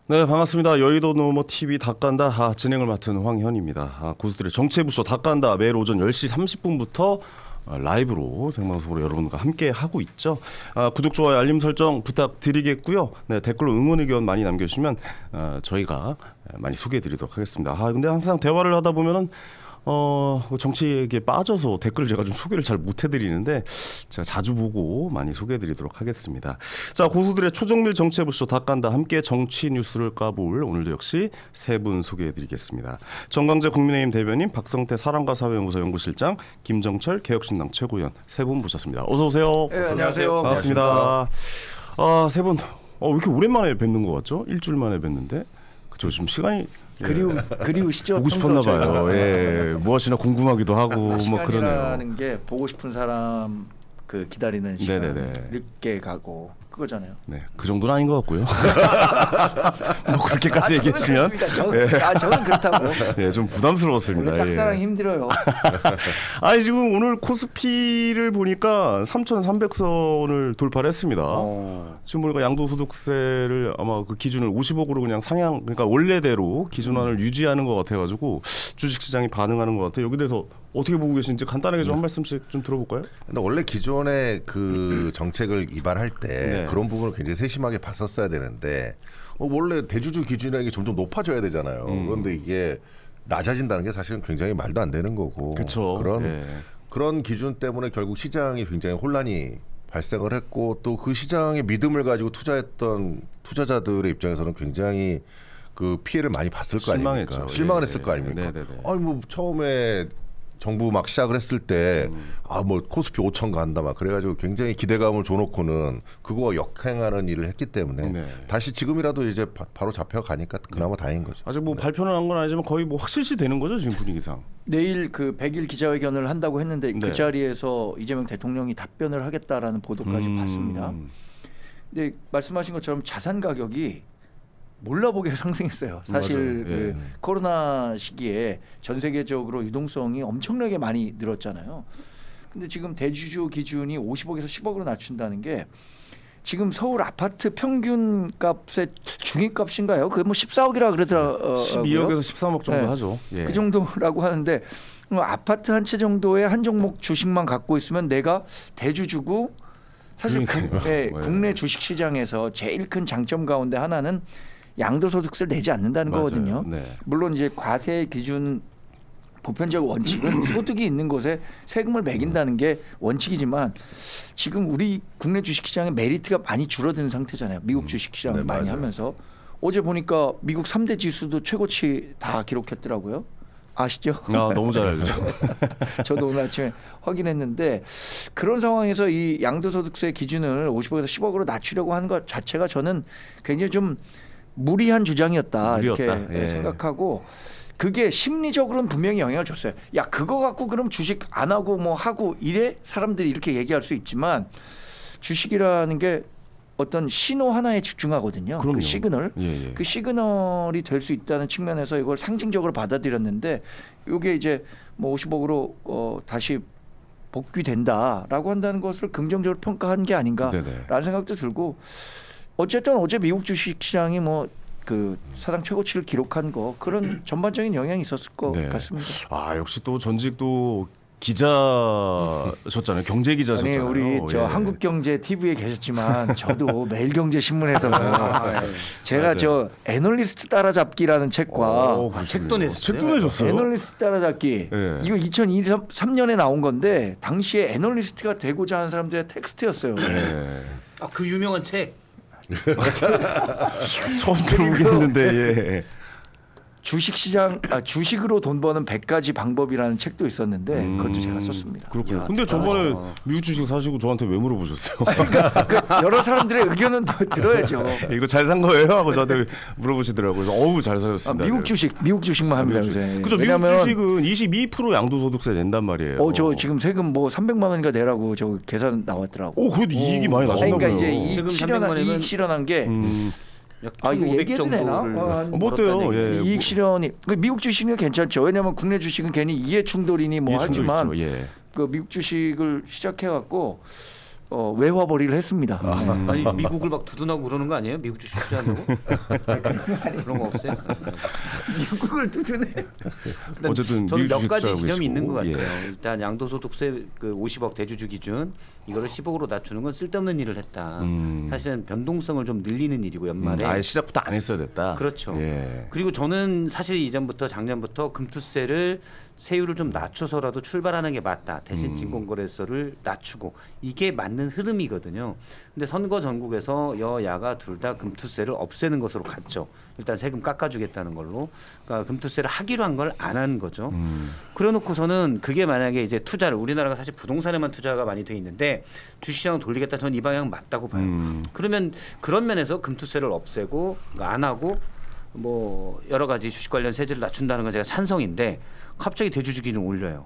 네, 반갑습니다. 여의도 노모 TV 닭간다 진행을 맡은 황현입니다. 고수들의 정치부쇼 닭간다 매일 오전 10시 30분부터 라이브로 생방송으로 여러분과 함께 하고 있죠. 구독, 좋아요, 알림 설정 부탁드리겠고요. 네, 댓글로 응원 의견 많이 남겨주시면 저희가 많이 소개해드리도록 하겠습니다. 근데 항상 대화를 하다 보면은 정치에 빠져서 댓글을 제가 좀 소개를 잘 못해드리는데 제가 자주 보고 많이 소개해드리도록 하겠습니다. 자, 고수들의 초정밀 정치부쇼 닭간다 함께 정치 뉴스를 까볼 오늘도 역시 세 분 소개해드리겠습니다. 정광재 국민의힘 대변인, 박성태 사람과 사회연구소 연구실장, 김정철 개혁신당 최고위원 세 분 모셨습니다. 어서 오세요. 네, 안녕하세요. 반갑습니다. 세 분 왜 이렇게 오랜만에 뵙는 것 같죠? 일주일 만에 뵙는데 그쵸? 지금 시간이 그리우시죠? 보고 싶었나 봐요. 예, 무엇이나 궁금하기도 하고 뭐 그러네요. 시간이라는 게 보고 싶은 사람 기다리는 시간 네네네. 늦게 가고 그거잖아요. 네, 그 정도는 아닌 것 같고요. 뭐 그렇게까지 얘기했으면 저는 그렇다고. 예, 좀 부담스러웠습니다. 원래 짝사랑이 힘들어요. 지금 오늘 코스피를 보니까 3,300선을 돌파를 했습니다. 지금 보니까 양도소득세를 아마 그 기준을 50억으로 그냥 상향, 그러니까 원래대로 기준안을 유지하는 것 같아가지고 주식시장이 반응하는 것 같아요. 여기 대해서 어떻게 보고 계신지 간단하게 좀 한 말씀씩 좀 들어볼까요? 근데 원래 기존의 그 정책을 입안할 때 그런 부분을 굉장히 세심하게 봤었어야 되는데 원래 대주주 기준이라는 게 점점 높아져야 되잖아요. 그런데 이게 낮아진다는 게 사실은 굉장히 말도 안 되는 거고. 그쵸. 그런 기준 때문에 결국 시장이 굉장히 혼란이 발생을 했고 또 그 시장의 믿음을 가지고 투자했던 투자자들의 입장에서는 굉장히 그 피해를 많이 봤을 거 아닙니까? 실망을 했을 거 아닙니까? 뭐 처음에 정부 막 시작을 했을 때 뭐 코스피 5천 간다 막 그래가지고 굉장히 기대감을 줘놓고는 그거와 역행하는 일을 했기 때문에 다시 지금이라도 이제 바로 잡혀가니까 그나마 다행인 거죠. 아직 뭐 발표는 한 건 아니지만 거의 뭐 확실시 되는 거죠 지금 분위기상. 내일 그 100일 기자회견을 한다고 했는데 그 자리에서 이재명 대통령이 답변을 하겠다라는 보도까지 봤습니다. 근데 말씀하신 것처럼 자산 가격이 몰라보게 상승했어요. 사실 코로나 시기에 전 세계적으로 유동성이 엄청나게 많이 늘었잖아요. 근데 지금 대주주 기준이 50억에서 10억으로 낮춘다는 게 지금 서울 아파트 평균 값의 중위값인가요? 그게 뭐 14억이라 그러더라고요. 12억에서 13억 정도 하죠. 그 정도라고 하는데 아파트 한 채 정도의 한 종목 주식만 갖고 있으면 내가 대주주고 사실 국내 주식시장에서 제일 큰 장점 가운데 하나는 양도소득세를 내지 않는다는 거거든요. 물론 이제 과세 기준 보편적 원칙은 소득이 있는 곳에 세금을 매긴다는 게 원칙이지만 지금 우리 국내 주식시장의 메리트가 많이 줄어드는 상태잖아요. 미국 주식시장을 많이 하면서 어제 보니까 미국 3대 지수도 최고치 다 기록했더라고요. 아시죠? 너무 잘 알죠. 저도 오늘 아침에 확인했는데 그런 상황에서 이 양도소득세 기준을 50억에서 10억으로 낮추려고 하는 것 자체가 저는 굉장히 좀 무리한 주장이었다 이렇게 생각하고 그게 심리적으로는 분명히 영향을 줬어요. 야 그거 갖고 그럼 주식 안 하고 뭐 하고 이래? 사람들이 이렇게 얘기할 수 있지만 주식이라는 게 어떤 신호 하나에 집중하거든요. 그럼요. 그 시그널. 그 시그널이 될 수 있다는 측면에서 이걸 상징적으로 받아들였는데 이게 이제 뭐 50억으로 다시 복귀된다라고 한다는 것을 긍정적으로 평가한 게 아닌가라는 생각도 들고 어쨌든 어제 미국 주식시장이 뭐 그 사상 최고치를 기록한 거 그런 전반적인 영향이 있었을 것 같습니다. 역시 또 전직도 기자셨잖아요. 경제 기자셨잖아요. 우리 한국경제 TV에 계셨지만 저도 매일경제신문에서 제가 저 애널리스트 따라잡기라는 책과 책도 내셨어요. 애널리스트 따라잡기 이거 2023년에 나온 건데 당시에 애널리스트가 되고자 하는 사람들의 텍스트였어요. 그 유명한 책. 처음 들어보겠는데 주식시장 주식으로 돈 버는 100가지 방법이라는 책도 있었는데 그것도 제가 썼습니다. 그렇군요. 근데 저번에 미국 주식 사시고 저한테 왜 물어보셨어요? 그러니까 여러 사람들의 의견은 들어야죠. 이거 잘 산 거예요? 하고 저한테 물어보시더라고요. 그래서 잘 사셨습니다. 미국 주식만 합니다. 그죠? 미국 주식은 22% 양도소득세 낸단 말이에요. 저 지금 세금 뭐 300만 원인가 내라고 저 계산 나왔더라고. 그래도 이익이 많이 나셨나 그러니까 봐요. 이제 이익 실현한 게 이거 얘기해도 되나? 뭐 어때요? 이익 실현이 미국 주식은 괜찮죠. 왜냐하면 국내 주식은 괜히 이해 충돌이니 뭐 하지만 그 미국 주식을 시작해갖고 외화벌이를 했습니다. 아니 미국을 막 두둔하고 그러는 거 아니에요? 미국 주식 투자한다고? 그런 거 없어요? 미국을 두둔해. 어쨌든 저는 몇 미국 가지 주식 지점이 투자하고 있는 것 계시고. 같아요. 일단 양도소득세 그 50억 대주주 기준 이거를 10억으로 낮추는 건 쓸데없는 일을 했다. 사실은 변동성을 좀 늘리는 일이고 연말에 아예 시작부터 안 했어야 됐다. 그렇죠. 예. 그리고 저는 사실 이전부터 작년부터 금투세를 세율을 좀 낮춰서라도 출발하는 게 맞다. 대신 증권거래소를 낮추고 이게 맞는 흐름이거든요. 근데 선거 전국에서 여야가 둘 다 금투세를 없애는 것으로 갔죠. 일단 세금 깎아주겠다는 걸로. 그러니까 금투세를 하기로 한 걸 안 한 거죠. 그래놓고서는 그게 만약에 이제 투자를 우리나라가 사실 부동산에만 투자가 많이 돼 있는데 주식시장을 돌리겠다. 저는 이 방향 맞다고 봐요. 그러면 그런 면에서 금투세를 없애고 안 하고 뭐 여러 가지 주식 관련 세제를 낮춘다는 건 제가 찬성인데 갑자기 대주주 기준을 올려요.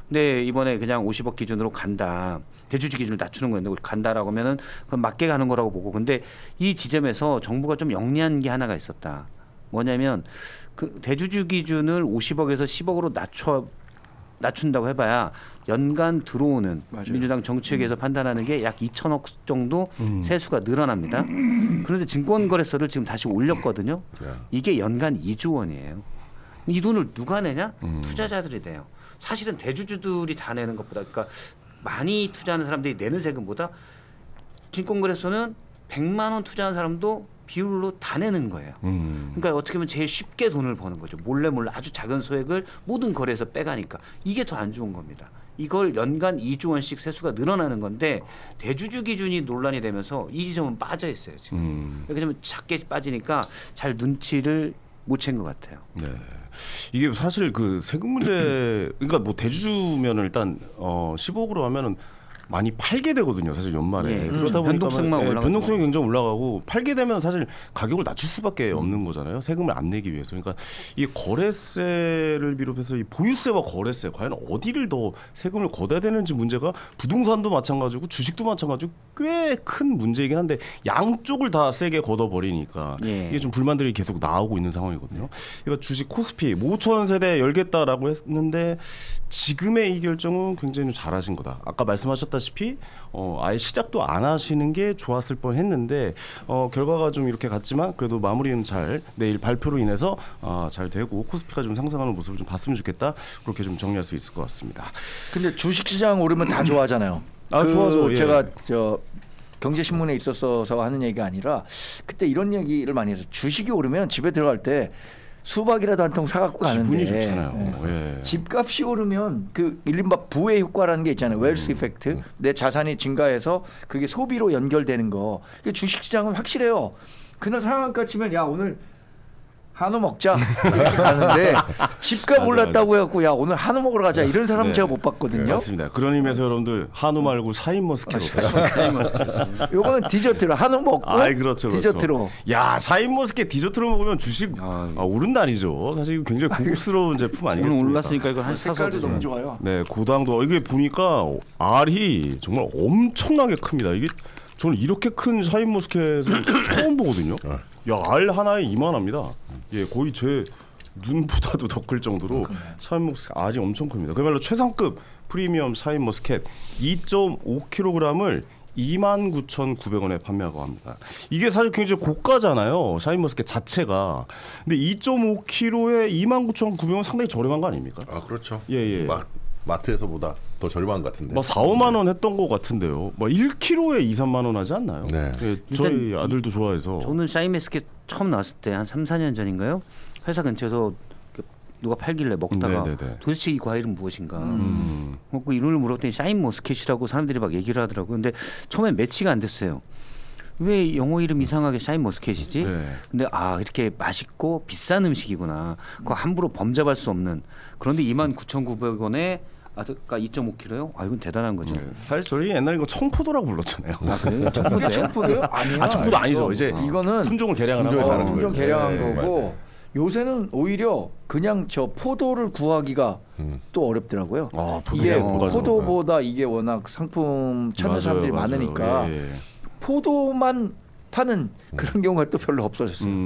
근데 이번에 그냥 50억 기준으로 간다. 대주주 기준을 낮추는 건데 간다라고 하면은 그건 맞게 가는 거라고 보고. 근데 이 지점에서 정부가 좀 영리한 게 하나가 있었다. 뭐냐면 그 대주주 기준을 50억에서 10억으로 낮춘다고 해봐야 연간 들어오는 맞아요. 민주당 정치회계에서 판단하는 게 약 2천억 정도 세수가 늘어납니다. 그런데 증권거래소를 지금 다시 올렸거든요. 이게 연간 2조 원이에요. 이 돈을 누가 내냐? 투자자들이 내요. 사실은 대주주들이 다 내는 것보다 그러니까 많이 투자하는 사람들이 내는 세금보다 증권거래소는 100만 원 투자하는 사람도 비율로 다 내는 거예요. 그러니까 어떻게 보면 제일 쉽게 돈을 버는 거죠. 몰래 아주 작은 소액을 모든 거래에서 빼가니까 이게 더 안 좋은 겁니다. 이걸 연간 2조 원씩 세수가 늘어나는 건데 대주주 기준이 논란이 되면서 이 지점은 빠져 있어요. 지금. 왜냐하면 작게 빠지니까 잘 눈치를 못 챈 것 같아요. 네. 이게 사실 그 세금 문제 그러니까 뭐 대주주면 일단 15억으로 하면은 많이 팔게 되거든요. 사실 연말에. 예, 그러다 보니까 변동성만 올라가죠. 변동성이 굉장히 올라가고 팔게 되면 사실 가격을 낮출 수밖에 없는 거잖아요. 세금을 안 내기 위해서. 그러니까 이 거래세를 비롯해서 이 보유세와 거래세 과연 어디를 더 세금을 걷어야 되는지 문제가 부동산도 마찬가지고 주식도 마찬가지고 꽤 큰 문제이긴 한데 양쪽을 다 세게 걷어버리니까 예. 이게 좀 불만들이 계속 나오고 있는 상황이거든요. 그러니까 주식 코스피 5천 세대 열겠다라고 했는데 지금의 이 결정은 굉장히 잘하신 거다. 아까 말씀하셨다시피 아예 시작도 안 하시는 게 좋았을 뻔했는데 결과가 좀 이렇게 갔지만 그래도 마무리는 잘 내일 발표로 인해서 잘 되고 코스피가 좀 상승하는 모습을 좀 봤으면 좋겠다. 그렇게 좀 정리할 수 있을 것 같습니다. 근데 주식시장 오르면 다 좋아하잖아요. 좋아서 예. 제가 경제신문에 있어서 하는 얘기가 아니라 그때 이런 얘기를 많이 해서 주식이 오르면 집에 들어갈 때 수박이라도 한 통 사갖고 가는데 기분이 좋잖아요. 예. 집값이 오르면 그 이른바 부의 효과라는 게 있잖아요. 웰스 이펙트. 내 자산이 증가해서 그게 소비로 연결되는 거. 주식시장은 확실해요. 그날 상한가 치면 야 오늘 한우 먹자 이렇게 가는데 집값 올랐다고 해갖고 야 오늘 한우 먹으러 가자 이런 사람은 네. 제가 못 봤거든요. 맞습니다. 그런 의미에서 여러분들 한우 말고 샤인머스켓 요거는 디저트로 한우 먹고 그렇죠. 디저트로. 야 샤인머스켓 디저트로 먹으면 주식 오른다니죠. 사실 이거 굉장히 고급스러운 제품 아니겠습니까? 오늘 올랐으니까 이거 한 색깔도 너무 좋아요. 네, 고당도 이게 보니까 알이 정말 엄청나게 큽니다. 이게 저는 이렇게 큰 샤인머스켓을 처음 보거든요. 야, 알 하나에 이만합니다. 예, 거의 제 눈보다도 더 클 정도로 샤인머스켓 알이 엄청 큽니다. 그야말로 최상급 프리미엄 샤인머스켓 2.5kg을 29,900원에 판매하고 합니다. 이게 사실 굉장히 고가잖아요. 샤인머스켓 자체가. 근데 2.5kg에 29,900원 상당히 저렴한 거 아닙니까? 그렇죠. 예. 마트에서보다 더 저렴한 것 같은데. 4, 5만 원 했던 것 같은데요. 1kg에 2, 3만 원 하지 않나요? 네. 예, 저희 아들도 좋아해서. 저는 샤인머스켓 처음 나왔을 때 한 3, 4년 전인가요? 회사 근처에서 누가 팔길래 먹다가 도대체 이 과일은 무엇인가 먹고 이름을 물어봤더니 샤인머스켓이라고 사람들이 막 얘기를 하더라고요. 근데 처음엔 매치가 안 됐어요. 왜 영어 이름 이상하게 샤인머스켓이지? 근데 이렇게 맛있고 비싼 음식이구나. 그거 함부로 범접할 수 없는. 그런데 29,900원에 아까 2.5kg요? 이건 대단한 거죠. 사실 저희 옛날에 이거 청포도라고 불렀잖아요. 그래요? 청포도요? 아니야. 청포도 아니죠. 이제 이거는 품종을 개량한 거. 품종 개량한 거고. 요새는 오히려 그냥 저 포도를 구하기가 또 어렵더라고요. 이게 포도보다 이게 워낙 상품 찾는 사람들이 많으니까 포도만 파는 그런 경우가 또 별로 없어졌어요.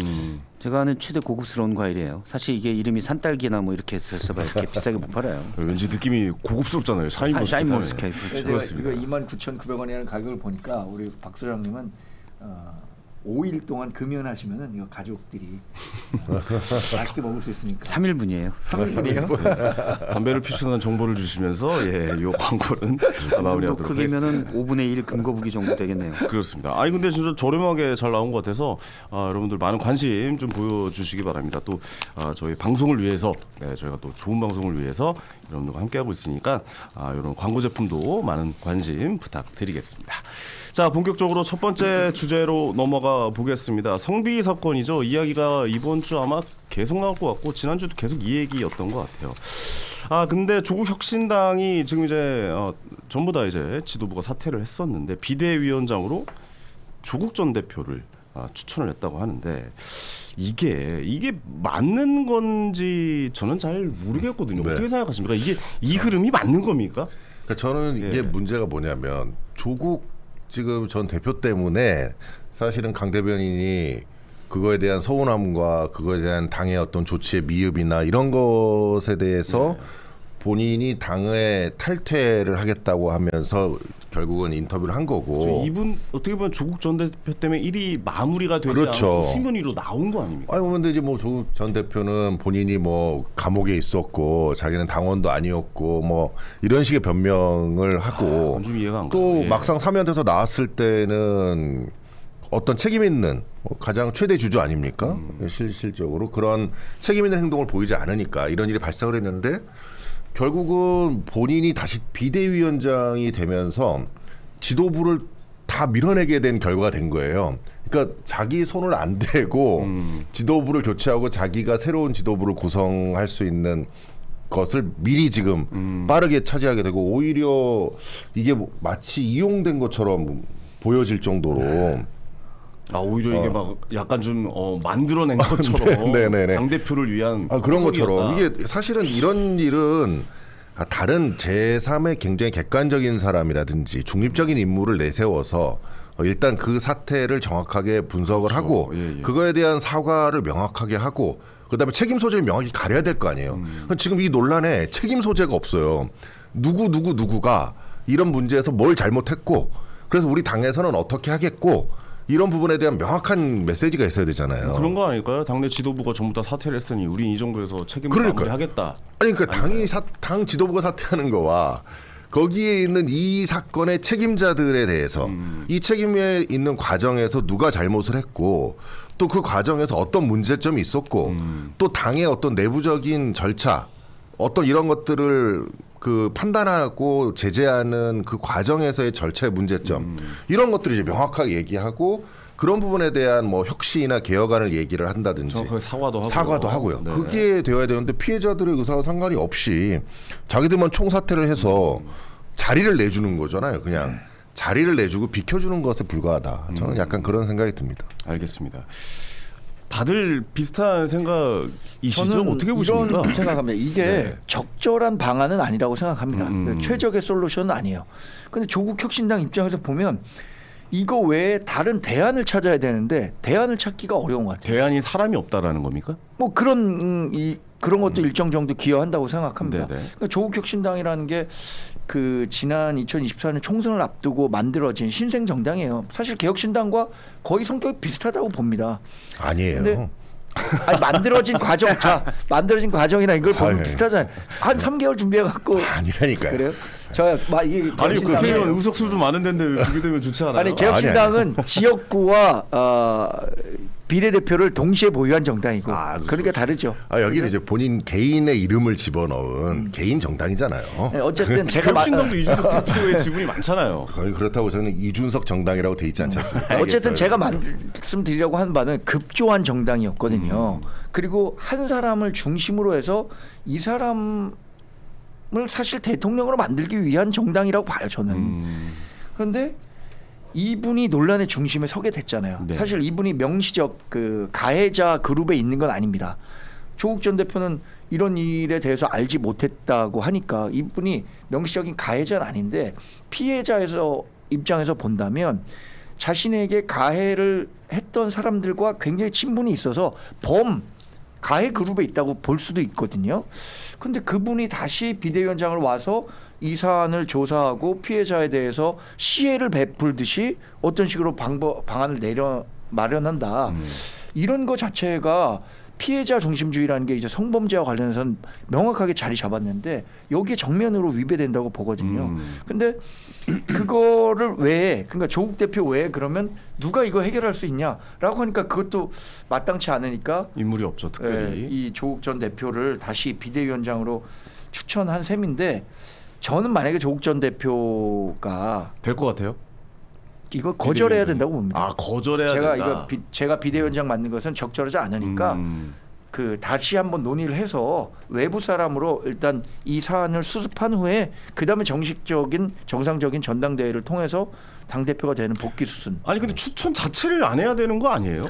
제가 아는 최대 고급스러운 과일이에요. 사실 이게 이름이 산딸기나 뭐 이렇게 했어봐 이렇게 비싸게 못 팔아요. 왠지 느낌이 고급스럽잖아요. 샤인머스켓. 제가 이거 29,900원이라는 가격을 보니까 우리 박 소장님은 5일 동안 금연하시면은 이거 가족들이 맛있게 먹을 수 있으니까. 3일분이에요. 3일분이에요? 담배를 피우는 정보를 주시면서 요 광고는 마무리하도록 크기면은 5분의 1 금거북이 정도 되겠네요. 그렇습니다. 아니 근데 진짜 저렴하게 잘 나온 것 같아서 여러분들 많은 관심 좀 보여주시기 바랍니다. 또 저희 방송을 위해서 저희가 또 좋은 방송을 위해서 여러분들과 함께하고 있으니까 이런 광고 제품도 많은 관심 부탁드리겠습니다. 자, 본격적으로 첫 번째 주제로 넘어가 보겠습니다. 성비 사건이죠. 이야기가 이번 주 아마 계속 나올 것 같고 지난주도 계속 이 얘기였던 것 같아요. 근데 조국 혁신당이 지금 이제 전부 다 이제 지도부가 사퇴를 했었는데 비대위원장으로 조국 전 대표를 추천을 했다고 하는데 이게 맞는 건지 저는 잘 모르겠거든요. 네. 어떻게 생각하십니까? 이게 이 흐름이 맞는 겁니까? 그러니까 저는 이게 문제가 뭐냐면 조국 지금 전 대표 때문에 사실은 강 대변인이 그거에 대한 서운함과 그거에 대한 당의 어떤 조치의 미흡이나 이런 것에 대해서 본인이 당의 탈퇴를 하겠다고 하면서 결국은 인터뷰를 한 거고. 이분 어떻게 보면 조국 전 대표 때문에 일이 마무리가 되지 그렇죠. 않고 수면 위로 나온 거 아닙니까? 아니 근데 이제 뭐 조국 전 대표는 본인이 뭐 감옥에 있었고 자기는 당원도 아니었고 뭐 이런 식의 변명을 하고 좀 이해가 안 또 가요. 막상 사면돼서 나왔을 때는 어떤 책임 있는 가장 최대 주주 아닙니까? 실질적으로 그런 책임 있는 행동을 보이지 않으니까 이런 일이 발생을 했는데 결국은 본인이 다시 비대위원장이 되면서 지도부를 다 밀어내게 된 결과가 된 거예요. 그러니까 자기 손을 안 대고 지도부를 교체하고 자기가 새로운 지도부를 구성할 수 있는 것을 미리 지금 빠르게 차지하게 되고 오히려 이게 마치 이용된 것처럼 보여질 정도로 오히려 이게 막 약간 좀 만들어낸 것처럼 네네네. 당대표를 위한 그런 구석이었다. 것처럼 이게 사실은 이런 일은 다른 제3의 굉장히 객관적인 사람이라든지 중립적인 인물을 내세워서 일단 그 사태를 정확하게 분석을 그렇죠. 하고 예. 그거에 대한 사과를 명확하게 하고 그다음에 책임 소재를 명확히 가려야 될 거 아니에요. 지금 이 논란에 책임 소재가 없어요. 누구가 이런 문제에서 뭘 잘못했고 그래서 우리 당에서는 어떻게 하겠고 이런 부분에 대한 명확한 메시지가 있어야 되잖아요. 그런 거 아닐까요? 당내 지도부가 전부 다 사퇴를 했으니 우린 이 정도에서 책임을 마무리하겠다. 아니 그러니까 당 지도부가 사퇴하는 거와 거기에 있는 이 사건의 책임자들에 대해서 이 책임에 있는 과정에서 누가 잘못을 했고 또 그 과정에서 어떤 문제점이 있었고 또 당의 어떤 내부적인 절차 어떤 이런 것들을 그 판단하고 제재하는 그 과정에서의 절차의 문제점 이런 것들을 이제 명확하게 얘기하고 그런 부분에 대한 뭐 혁신이나 개혁안을 얘기를 한다든지 정확하게 사과도 하고요. 네. 그게 되어야 되는데 피해자들의 의사와 상관이 없이 자기들만 총사퇴를 해서 자리를 내주는 거잖아요. 그냥 자리를 내주고 비켜주는 것에 불과하다. 저는 약간 그런 생각이 듭니다. 알겠습니다. 다들 비슷한 생각이시죠? 저는 어떻게 보십니까? 이런 생각합니다. 이게 적절한 방안은 아니라고 생각합니다. 최적의 솔루션은 아니에요. 그런데 조국 혁신당 입장에서 보면 이거 외에 다른 대안을 찾아야 되는데 대안을 찾기가 어려운 것 같아요. 대안이 사람이 없다라는 겁니까? 뭐 그런 것도 일정 정도 기여한다고 생각합니다. 네네. 그러니까 조국 혁신당이라는 게 그 지난 2024년 총선을 앞두고 만들어진 신생 정당이에요. 사실 개혁신당과 거의 성격이 비슷하다고 봅니다. 아니에요. 근데 만들어진 과정이나 이걸 보면 비슷하잖아요. 한 3개월 준비해 갖고 아니라니까요. 그래요? 이게 아니 국회의원 의석수도 많은 데인데 그게 되면 좋지 않아요? 아니 개혁신당은 지역구와 비례대표를 동시에 보유한 정당이고 그러니까 다르죠. 여기는 이제 본인 개인의 이름을 집어넣은 개인 정당이잖아요. 네, 어쨌든 제가 개혁신당도 이준석 대표의 지분이 많잖아요. 그렇다고 저는 이준석 정당이라고 돼 있지 않지 않습니까? 어쨌든 제가 말씀드리려고 한 바는 급조한 정당이었거든요. 그리고 한 사람을 중심으로 해서 이 사람을 사실 대통령으로 만들기 위한 정당이라고 봐요, 저는. 그런데 이분이 논란의 중심에 서게 됐잖아요. 네. 사실 이분이 명시적 그 가해자 그룹에 있는 건 아닙니다. 조국 전 대표는 이런 일에 대해서 알지 못했다고 하니까 이분이 명시적인 가해자는 아닌데 피해자에서 입장에서 본다면 자신에게 가해를 했던 사람들과 굉장히 친분이 있어서 가해 그룹에 있다고 볼 수도 있거든요. 근데 그분이 다시 비대위원장을 와서 이 사안을 조사하고 피해자에 대해서 시혜를 베풀듯이 어떤 식으로 방안을 마련한다. 이런 거 자체가 피해자 중심주의라는 게 이제 성범죄와 관련해서는 명확하게 자리 잡았는데 여기에 정면으로 위배된다고 보거든요. 근데 그거를 왜 그러니까 조국 대표 왜 그러면 누가 이거 해결할 수 있냐라고 하니까 그것도 마땅치 않으니까 인물이 없죠, 특별히. 이 조국 전 대표를 다시 비대위원장으로 추천한 셈인데 저는 만약에 조국 전 대표가 될 것 같아요? 이거 거절해야 된다고 봅니다. 아, 거절해야 된다. 제가 비대위원장 맡는 것은 적절하지 않으니까 그 다시 한번 논의를 해서 외부 사람으로 일단 이 사안을 수습한 후에 그다음에 정상적인 전당대회를 통해서 당 대표가 되는 복귀 수순. 아니 근데 추천 자체를 안 해야 되는 거 아니에요?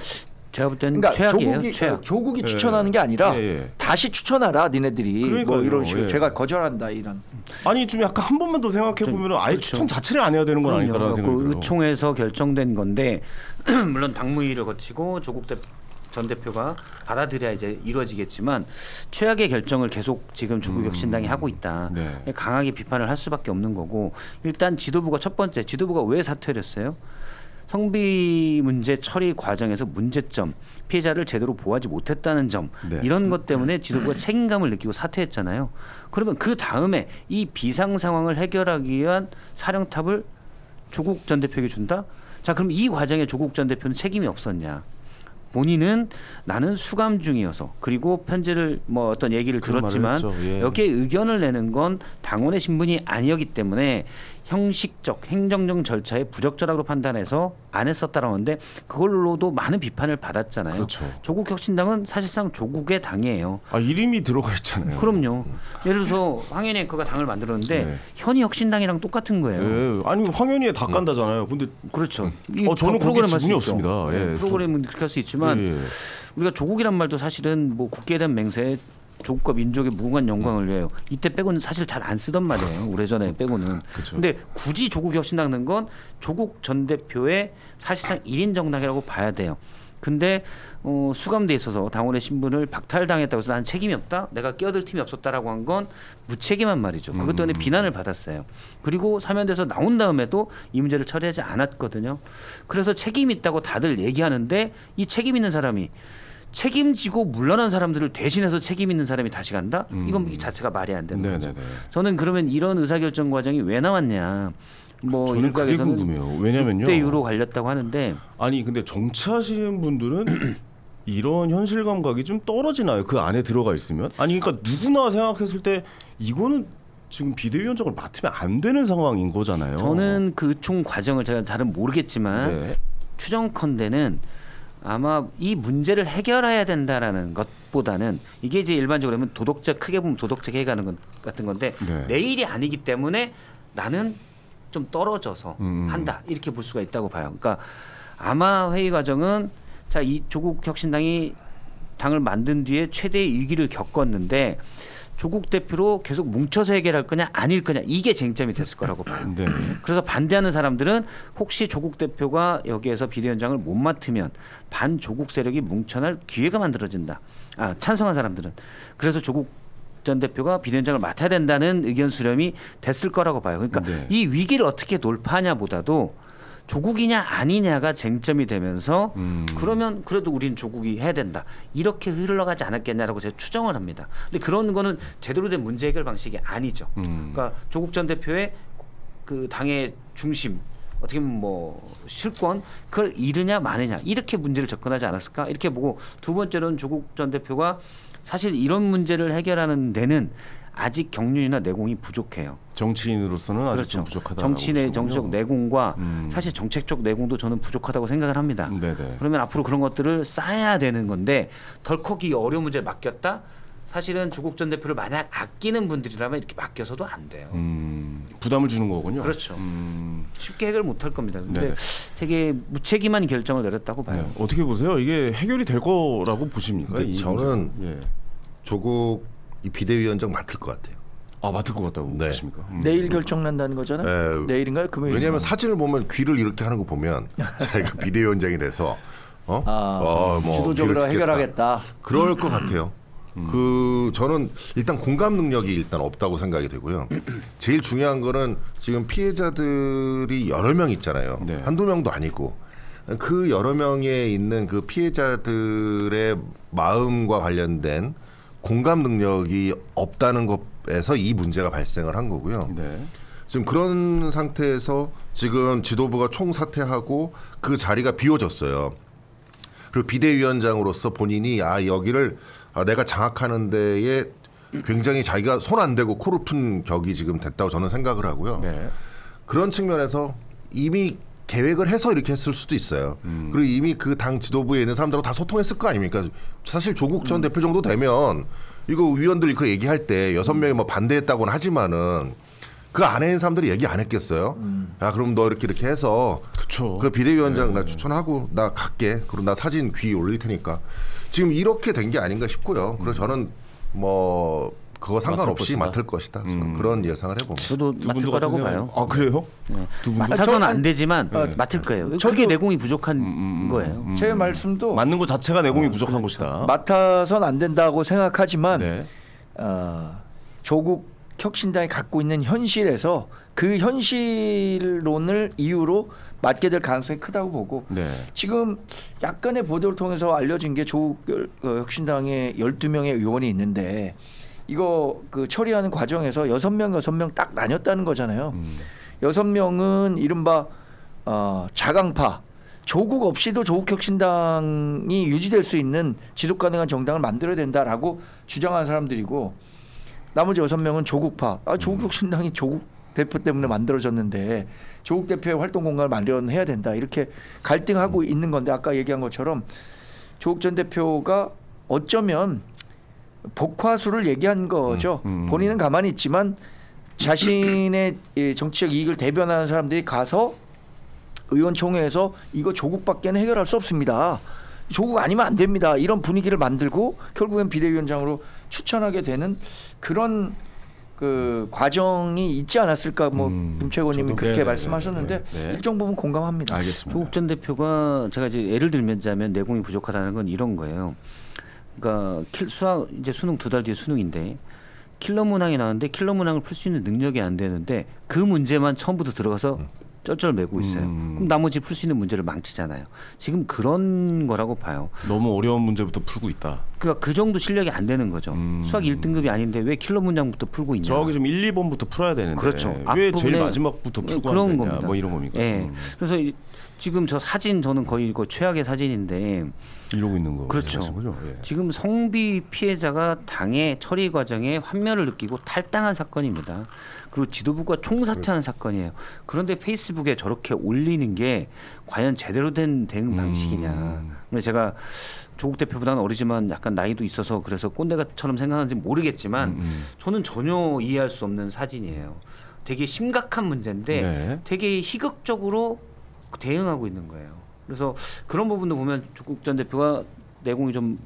제가 볼 때는 그러니까 최악이에요. 최악. 조국이 추천하는 게 아니라 다시 추천하라 니네들이 그러니까요. 뭐 이런 식으로 제가 거절한다 이런. 아니 좀 약간 한 번만 더 생각해 보면 아예 그렇죠. 추천 자체를 안 해야 되는 건 아닐까라는 생각이 들어요. 의총에서 결정된 건데 물론 당무위를 거치고 조국 전 대표가 받아들여야 이제 이루어지겠지만 최악의 결정을 계속 지금 조국혁신당이 하고 있다. 네. 강하게 비판을 할 수밖에 없는 거고 일단 지도부가 첫 번째 지도부가 왜 사퇴를 했어요? 성비 문제 처리 과정에서 문제점, 피해자를 제대로 보호하지 못했다는 점 네. 이런 것 때문에 지도부가 책임감을 느끼고 사퇴했잖아요. 그러면 그 다음에 이 비상 상황을 해결하기 위한 사령탑을 조국 전 대표에게 준다? 자, 그럼 이 과정에 조국 전 대표는 책임이 없었냐? 본인은 나는 수감 중이어서 그리고 편지를 뭐 어떤 얘기를 들었지만 여기에 의견을 내는 건 당원의 신분이 아니었기 때문에 형식적 행정적 절차에 부적절하고 판단해서 안 했었다라는데 그걸로도 많은 비판을 받았잖아요. 그렇죠. 조국혁신당은 사실상 조국의 당이에요. 아, 이름이 들어가 있잖아요. 그럼요. 예를 들어서 황현희 앵커가 당을 만들었는데 현희 혁신당이랑 똑같은 거예요. 네. 아니 황현희에 다 깐다잖아요. 근데 그렇죠. 저는 그렇게 지분이 없습니다. 프로그램은 그렇게 할 수 있지만 우리가 조국이란 말도 사실은 뭐 국기에 대한 맹세 조국과 민족의 무궁한 영광을 위하여 이때 빼고는 사실 잘 안 쓰던 말이에요. 오래전에 빼고는. 그런데 굳이 조국혁신당 넣은 건 조국 전 대표의 사실상 1인 정당이라고 봐야 돼요. 근데 수감돼 있어서 당원의 신분을 박탈당했다고 해서 난 책임이 없다. 내가 끼어들 팀이 없었다라고 한 건 무책임한 말이죠. 그것 때문에 비난을 받았어요. 그리고 사면돼서 나온 다음에도 이 문제를 처리하지 않았거든요. 그래서 책임 있다고 다들 얘기하는데 이 책임 있는 사람이 책임지고 물러난 사람들을 대신해서 책임 있는 사람이 다시 간다? 이건 이 자체가 말이 안 되는 거죠. 저는 그러면 이런 의사결정 과정이 왜 나왔냐? 뭐 저는 그게 궁금해요. 왜냐면요. 6대 유로 갈렸다고 하는데 아니 근데 정치하시는 분들은 이런 현실 감각이 좀 떨어지나요? 그 안에 들어가 있으면? 아니 그러니까 누구나 생각했을 때 이거는 지금 비대위원장을 맡으면 안 되는 상황인 거잖아요. 저는 그 총 과정을 제가 잘은 모르겠지만 추정컨대는 아마 이 문제를 해결해야 된다라는 것보다는 이게 이제 일반적으로 하면 도덕적 크게 보면 도덕적 해결하는 것 같은 건데 내 일이 아니기 때문에 나는 좀 떨어져서 한다 이렇게 볼 수가 있다고 봐요. 그러니까 아마 회의 과정은 자, 이 조국 혁신당이 당을 만든 뒤에 최대의 위기를 겪었는데 조국 대표로 계속 뭉쳐서 해결할 거냐 아닐 거냐 이게 쟁점이 됐을 거라고 봐요. 그래서 반대하는 사람들은 혹시 조국 대표가 여기에서 비대위원장을 못 맡으면 반조국 세력이 뭉쳐날 기회가 만들어진다. 아, 찬성한 사람들은. 그래서 조국 전 대표가 비대위원장을 맡아야 된다는 의견 수렴이 됐을 거라고 봐요. 그러니까 이 위기를 어떻게 돌파하냐보다도 조국이냐 아니냐가 쟁점이 되면서 그러면 그래도 우리는 조국이 해야 된다. 이렇게 흘러가지 않았겠냐라고 제가 추정을 합니다. 근데 그런 거는 제대로 된 문제 해결 방식이 아니죠. 그러니까 조국 전 대표의 그 당의 중심 어떻게 보면 뭐 실권 그걸 잃으냐 마느냐 이렇게 문제를 접근하지 않았을까 이렇게 보고 두 번째로는 조국 전 대표가 사실 이런 문제를 해결하는 데는 아직 경륜이나 내공이 부족해요. 정치인으로서는 아직 좀 부족하다. 정치인의 정치적 내공과 사실 정책적 내공도 저는 부족하다고 생각을 합니다. 그러면 앞으로 그런 것들을 쌓아야 되는 건데 덜컥 이 어려운 문제를 맡겼다? 사실은 조국 전 대표를 만약 아끼는 분들이라면 이렇게 맡겨서도 안 돼요. 부담을 주는 거군요. 그렇죠. 쉽게 해결 못할 겁니다. 근데 되게 무책임한 결정을 내렸다고 봐요. 어떻게 보세요? 이게 해결이 될 거라고 보십니까? 저는 조국 이 비대위원장 맡을 것 같아요. 맡을 것 같다고 네. 보십니까? 내일 결정 난다는 거잖아요. 네. 내일인가요? 금요일. 왜냐하면 사진을 보면 귀를 이렇게 하는 거 보면 자기가 비대위원장이 돼서 뭐 주도적으로 귀를 듣겠다. 해결하겠다. 그럴 것 같아요. 저는 일단 공감 능력이 일단 없다고 생각이 되고요. 제일 중요한 거는 지금 피해자들이 여러 명 있잖아요. 네. 한두 명도 아니고 그 여러 명에 있는 그 피해자들의 마음과 관련된 공감 능력이 없다는 것에서 이 문제가 발생을 한 거고요. 네. 지금 그런 상태에서 지금 지도부가 총사퇴하고 그 자리가 비워졌어요. 그리고 비대위원장으로서 본인이 여기를 내가 장악하는 데에 굉장히 자기가 손 안 대고 코를 푼 격이 지금 됐다고 저는 생각을 하고요. 네. 그런 측면에서 이미 계획을 해서 이렇게 했을 수도 있어요. 그리고 이미 그 당 지도부에 있는 사람들하고 다 소통했을 거 아닙니까? 사실 조국 전 대표 정도 되면 이거 위원들이 그 얘기할 때 6명이 뭐 반대했다고는 하지만은 그 안에 있는 사람들이 얘기 안 했겠어요? 야, 그럼 너 이렇게 해서 그쵸. 그 비대위원장 나 추천하고 나 갈게. 그리고 나 사진 귀 올릴 테니까. 지금 이렇게 된 게 아닌가 싶고요. 그래서 저는 뭐 그거 상관없이 맡을 것이다. 그런 예상을 해봅니다. 저도 맡을 거라고 봐요. 아 그래요? 네. 두 분. 맡아서는 안 되지만 맡을 거예요. 그게 저도- 내공이 부족한 거예요. 제 말씀도 맞는 것 자체가 내공이 부족한 것이다. 맡아선 안 된다고 생각하지만 네. 조국 혁신당이 갖고 있는 현실에서 그 현실론을 이유로 맡게 될 가능성이 크다고 보고 네. 지금 약간의 보도를 통해서 알려진 게 조국 혁신당에 12명의 의원이 있는데 이거 그 처리하는 과정에서 6명 딱 나뉘었다는 거잖아요. 6명은 이른바 자강파 조국 없이도 조국 혁신당이 유지될 수 있는 지속 가능한 정당을 만들어야 된다라고 주장하는 사람들이고 나머지 6명은 조국파. 조국 혁신당이 조국 대표 때문에 만들어졌는데 조국 대표의 활동 공간을 마련해야 된다. 이렇게 갈등하고 있는 건데 아까 얘기한 것처럼 조국 전 대표가 어쩌면 복화수를 얘기한 거죠. 본인은 가만히 있지만 자신의 정치적 이익을 대변하는 사람들이 가서 의원총회에서 이거 조국밖에는 해결할 수 없습니다. 조국 아니면 안 됩니다. 이런 분위기를 만들고 결국엔 비대위원장으로 추천하게 되는 그런 그 과정이 있지 않았을까. 뭐 김최고님이 그렇게 말씀하셨는데 일정 부분 공감합니다. 알겠습니다. 조국 전 대표가 제가 이제 예를 들자면 내공이 부족하다는 건 이런 거예요. 그러니까 이제 수능 2달 뒤에 수능인데 킬러 문항이 나왔는데 킬러 문항을 풀 수 있는 능력이 안 되는데 그 문제만 처음부터 들어가서 쩔쩔매고 있어요. 그럼 나머지 풀 수 있는 문제를 망치잖아요. 지금 그런 거라고 봐요. 너무 어려운 문제부터 풀고 있다. 그러니까 그 정도 실력이 안 되는 거죠. 수학 1등급이 아닌데 왜 킬러 문장부터 풀고 있냐. 저기 좀 1, 2번부터 풀어야 되는데 그렇죠. 왜 제일 앞부분에 마지막부터 풀고 그런 안 되냐. 겁니다. 뭐 이런 겁니까? 예. 그래서 지금 저 사진 저는 거의 이거 최악의 사진인데 이러고 있는 거. 그렇죠. 거죠? 예. 지금 성비 피해자가 당의 처리 과정에 환멸을 느끼고 탈당한 사건입니다. 그리고 지도부가 총사퇴하는 사건이에요. 그런데 페이스북에 저렇게 올리는 게 과연 제대로 된 대응 방식이냐. 근데 제가 조국 대표보다는 어리지만 약간 나이도 있어서 그래서 꼰대처럼 생각하는지 모르겠지만 저는 전혀 이해할 수 없는 사진이에요. 되게 심각한 문제인데 네. 되게 희극적으로 대응하고 있는 거예요. 그래서 그런 부분도 보면 조국 전 대표가 내공이 좀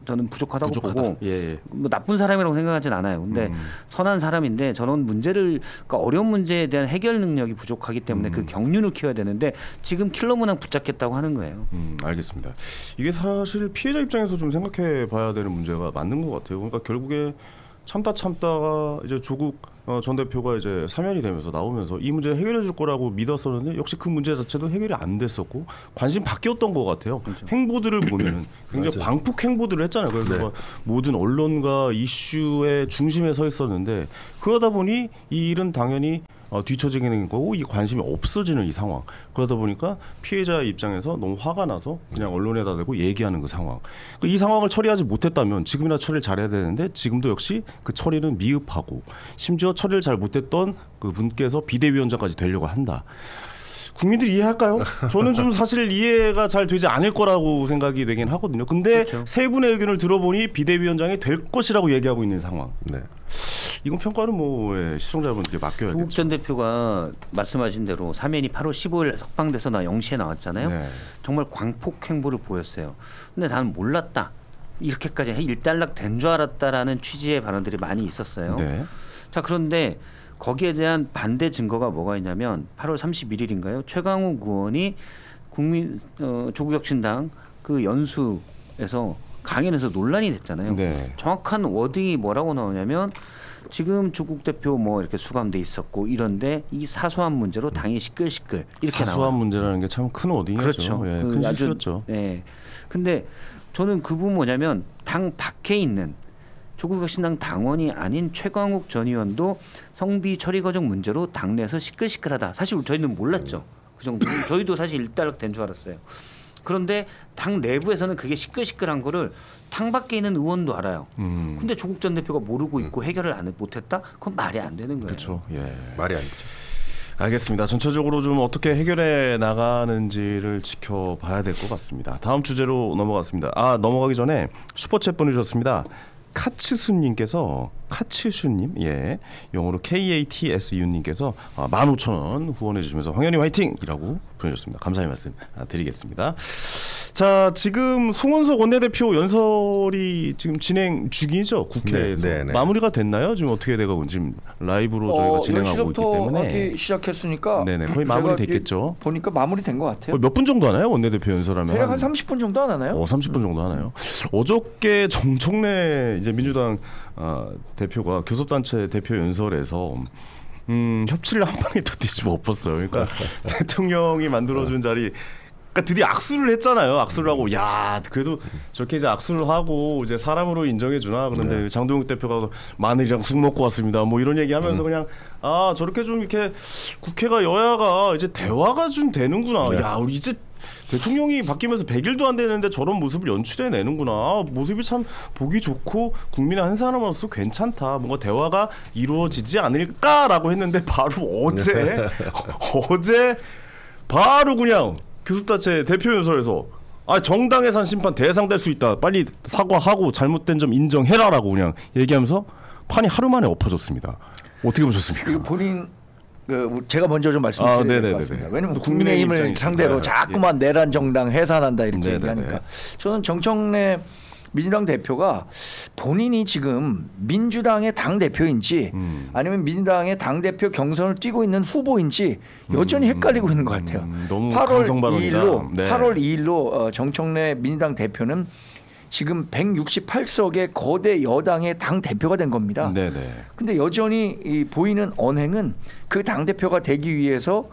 저는 부족하다고 보고 예. 뭐 나쁜 사람이라고 생각하진 않아요. 근데 선한 사람인데 저런 문제를 그러니까 어려운 문제에 대한 해결 능력이 부족하기 때문에 그 경륜을 키워야 되는데 지금 킬러 문항 붙잡겠다고 하는 거예요. 알겠습니다. 이게 사실 피해자 입장에서 좀 생각해 봐야 되는 문제가 맞는 것 같아요. 그러니까 결국에 참다가 이제 조국 전 대표가 이제 사면이 되면서 나오면서 이 문제 해결해 줄 거라고 믿었었는데 역시 그 문제 자체도 해결이 안 됐었고 관심 바뀌었던 것 같아요. 그렇죠. 행보들을 보면은 굉장히 광폭 행보들을 했잖아요. 그래서 모든 언론과 이슈의 중심에 서 있었는데 그러다 보니 이 일은 당연히 뒤처지는 거고 이 관심이 없어지는 이 상황. 그러다 보니까 피해자 입장에서 너무 화가 나서 그냥 언론에다 대고 얘기하는 그 상황. 이 상황을 처리하지 못했다면 지금이나 처리를 잘해야 되는데 지금도 역시 그 처리는 미흡하고 심지어 처리를 잘 못했던 그 분께서 비대위원장까지 되려고 한다. 국민들이 이해할까요? 저는 좀 사실 이해가 잘 되지 않을 거라고 생각이 되긴 하거든요. 근데 그렇죠. 세 분의 의견을 들어보니 비대위원장이 될 것이라고 얘기하고 있는 상황. 네. 이건 평가는 뭐 시청자분들께 맡겨야겠죠. 조국 전 대표가 말씀하신 대로 사면이 8월 15일 석방돼서 0시에 나왔잖아요. 네. 정말 광폭 행보를 보였어요. 근데 나는 몰랐다. 이렇게까지 일단락 된 줄 알았다라는 취지의 발언들이 많이 있었어요. 네. 자, 그런데 거기에 대한 반대 증거가 뭐가 있냐면 8월 31일인가요? 최강욱 의원이 조국혁신당 그 연수에서 강연에서 논란이 됐잖아요. 네. 정확한 워딩이 뭐라고 나오냐면 지금 조국 대표 뭐 이렇게 수감돼 있었고 이런데 이 사소한 문제로 당이 시끌시끌 이렇게 사소한 나와요. 문제라는 게 참 큰 워딩이었죠. 그렇죠. 예, 그 큰 아주- 실수였죠. 예. 근데 저는 그 부분 뭐냐면 당 밖에 있는 조국혁신당 당원이 아닌 최광욱 전 의원도 성비 처리 과정 문제로 당내에서 시끌시끌하다. 사실 저희는 몰랐죠. 그 정도. 저희도 사실 일단락된 줄 알았어요. 그런데 당 내부에서는 그게 시끌시끌한 거를 당 밖에 있는 의원도 알아요. 근데 조국 전 대표가 모르고 있고 해결을 못했다? 그건 말이 안 되는 거예요. 그렇죠. 예. 말이 아니죠. 알겠습니다. 전체적으로 좀 어떻게 해결해 나가는지를 지켜봐야 될 것 같습니다. 다음 주제로 넘어갔습니다. 넘어가기 전에 슈퍼챗 보내주셨습니다. 카츠슈님, 예, 영어로 KATSU님께서 15,000원 후원해 주시면서 황현희 화이팅이라고 보내주셨습니다. 감사의 말씀 드리겠습니다. 자, 지금 송원석 원내대표 연설이 지금 진행 중이죠, 국회에서. 네. 마무리가 됐나요? 지금 어떻게 돼가고 지금 라이브로 저희가 진행하고 있기 때문에 하기 시작했으니까 네네, 거의 마무리 됐겠죠. 보니까 마무리된 것 같아요. 몇 분 정도 하나요? 원내대표 연설하면 대략 한 30분 정도 안 하나요? 30분 정도 하나요? 어저께 정청래 이제 민주당 대표가 교섭단체 대표 연설에서 협치를 한 방에도 뒤집어 엎었어요. 그러니까 대통령이 만들어준 자리. 그러니까 드디어 악수를 했잖아요. 악수를 하고 야 그래도 저렇게 이제 악수를 하고 이제 사람으로 인정해 주나. 그런데 장동욱 대표가 마늘이랑 술 먹고 왔습니다. 뭐 이런 얘기하면서 그냥 저렇게 좀 이렇게 국회가 여야가 이제 대화가 좀 되는구나. 야 우리 이제 대통령이 바뀌면서 100일도 안 되는데 저런 모습을 연출해내는구나. 모습이 참 보기 좋고 국민의 한 사람으로서 괜찮다. 뭔가 대화가 이루어지지 않을까라고 했는데 바로 어제 바로 그냥 교섭단체 대표 연설에서 정당 해산 심판 대상될 수 있다. 빨리 사과하고 잘못된 점 인정해라라고 그냥 얘기하면서 판이 하루 만에 엎어졌습니다. 어떻게 보셨습니까? 이거 본인 제가 먼저 좀 말씀드려야 될 것 같습니다. 왜냐하면 국민의힘을 상대로 자꾸만 내란 정당 해산한다 이렇게 얘기하니까 저는 정청래 민주당 대표가 본인이 지금 민주당의 당 대표인지 아니면 민주당의 당 대표 경선을 뛰고 있는 후보인지 여전히 헷갈리고 있는 것 같아요. 너무 8월 강성 발언이다. 2일로 정청래 민주당 대표는 지금 168석의 거대 여당의 당 대표가 된 겁니다. 근데 여전히 보이는 언행은 그 당 대표가 되기 위해서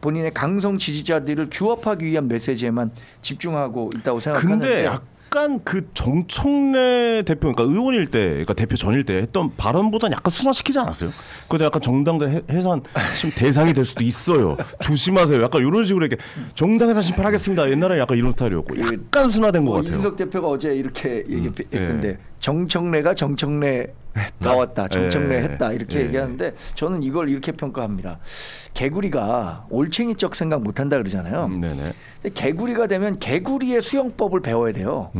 본인의 강성 지지자들을 규합하기 위한 메시지에만 집중하고 있다고 생각하는데. 근데 약간 그 정청래 대표, 그러니까 의원일 때, 그러니까 대표 전일 때 했던 발언보다는 약간 순화시키지 않았어요? 그래도 약간 정당들 해산 대상이 될 수도 있어요. 조심하세요. 약간 이런 식으로 이렇게 정당 해산 심판하겠습니다. 옛날에 약간 이런 스타일이었고 약간 순화된 것 같아요. 이준석 대표가 어제 이렇게 얘기했던데 정청래가 정청래 나왔다, 정청래 했다 이렇게 얘기하는데 저는 이걸 이렇게 평가합니다. 개구리가 올챙이적 생각 못한다 그러잖아요. 근데 개구리가 되면 개구리의 수영법을 배워야 돼요.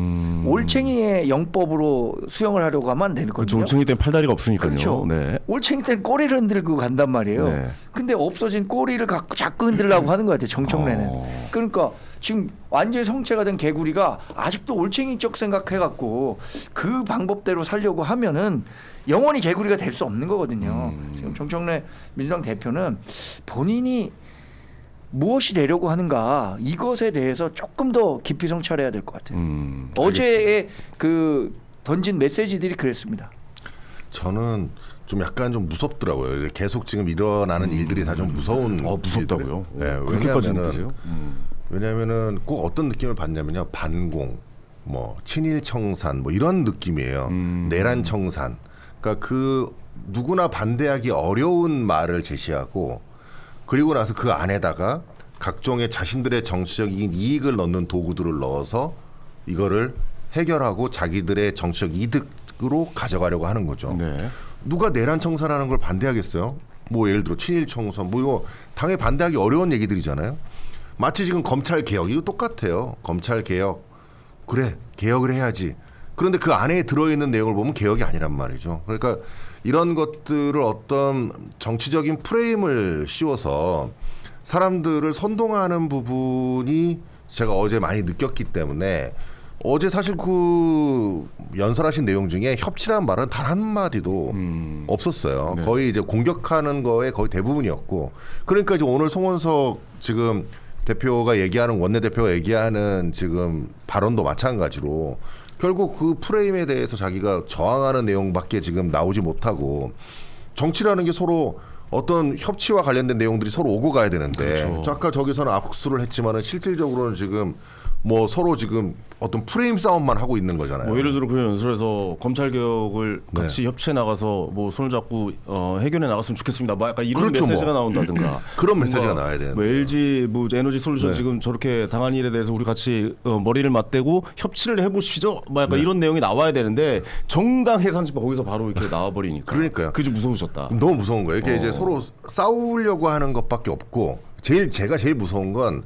올챙이의 영법으로 수영을 하려고 하면 안 되거든요. 그렇죠. 올챙이 때는 팔다리가 없으니까요. 그렇죠. 올챙이 때는 꼬리를 흔들고 간단 말이에요. 근데 없어진 꼬리를 갖고 자꾸 흔들려고 하는 것 같아요. 정청래는. 그러니까 지금 완전히 성체가 된 개구리가 아직도 올챙이적 생각해갖고 그 방법대로 살려고 하면은 영원히 개구리가 될 수 없는 거거든요. 지금 정청래 민주당 대표는 본인이 무엇이 되려고 하는가 이것에 대해서 조금 더 깊이 성찰해야 될 것 같아요. 어제의 그 던진 메시지들이 그랬습니다. 저는 좀 약간 좀 무섭더라고요. 계속 지금 일어나는 일들이 다 좀 무서운. 무섭다고요? 네, 왜냐하면은 꼭 어떤 느낌을 받냐면요, 반공, 뭐 친일 청산, 뭐 이런 느낌이에요. 내란 청산. 그러니까 그 누구나 반대하기 어려운 말을 제시하고, 그리고 나서 그 안에다가 각종의 자신들의 정치적인 이익을 넣는 도구들을 넣어서 이거를 해결하고 자기들의 정치적 이득으로 가져가려고 하는 거죠. 누가 내란 청산하는 걸 반대하겠어요? 뭐 예를 들어 친일 청산, 뭐 이거 당에 반대하기 어려운 얘기들이잖아요. 마치 지금 검찰 개혁 이거 똑같아요. 검찰 개혁, 그래 개혁을 해야지. 그런데 그 안에 들어있는 내용을 보면 개혁이 아니란 말이죠. 그러니까 이런 것들을 어떤 정치적인 프레임을 씌워서 사람들을 선동하는 부분이 제가 어제 많이 느꼈기 때문에 어제 사실 그 연설하신 내용 중에 협치라는 말은 단 한마디도 없었어요. 네. 거의 이제 공격하는 거에 거의 대부분이었고, 그러니까 이제 오늘 송원석 지금 대표가 얘기하는, 원내대표가 얘기하는 지금 발언도 마찬가지로 결국 그 프레임에 대해서 자기가 저항하는 내용밖에 지금 나오지 못하고, 정치라는 게 서로 어떤 협치와 관련된 내용들이 서로 오고 가야 되는데, 그렇죠. 아까 저기서는 악수를 했지만은 실질적으로는 지금 뭐 서로 지금 어떤 프레임 싸움만 하고 있는 거잖아요. 뭐 예를 들어 그런 연설에서 검찰 개혁을 네. 같이 협치해 나가서 뭐 손을 잡고 해결해 나갔으면 좋겠습니다. 뭐 약간 이런 그렇죠, 메시지가 뭐. 나온다든가 그런 메시지가 뭔가 나와야 되는데. 뭐 LG 뭐 에너지 솔루션 네. 지금 저렇게 당한 일에 대해서 우리 같이 머리를 맞대고 협치를 해보시죠. 뭐 약간 네. 이런 내용이 나와야 되는데 정당 해산집가 거기서 바로 이렇게 나와버리니까. 그러니까요. 그게 좀 무서우셨다. 너무 무서운 거예요. 이게 이제 서로 싸우려고 하는 것밖에 없고, 제가 제일 무서운 건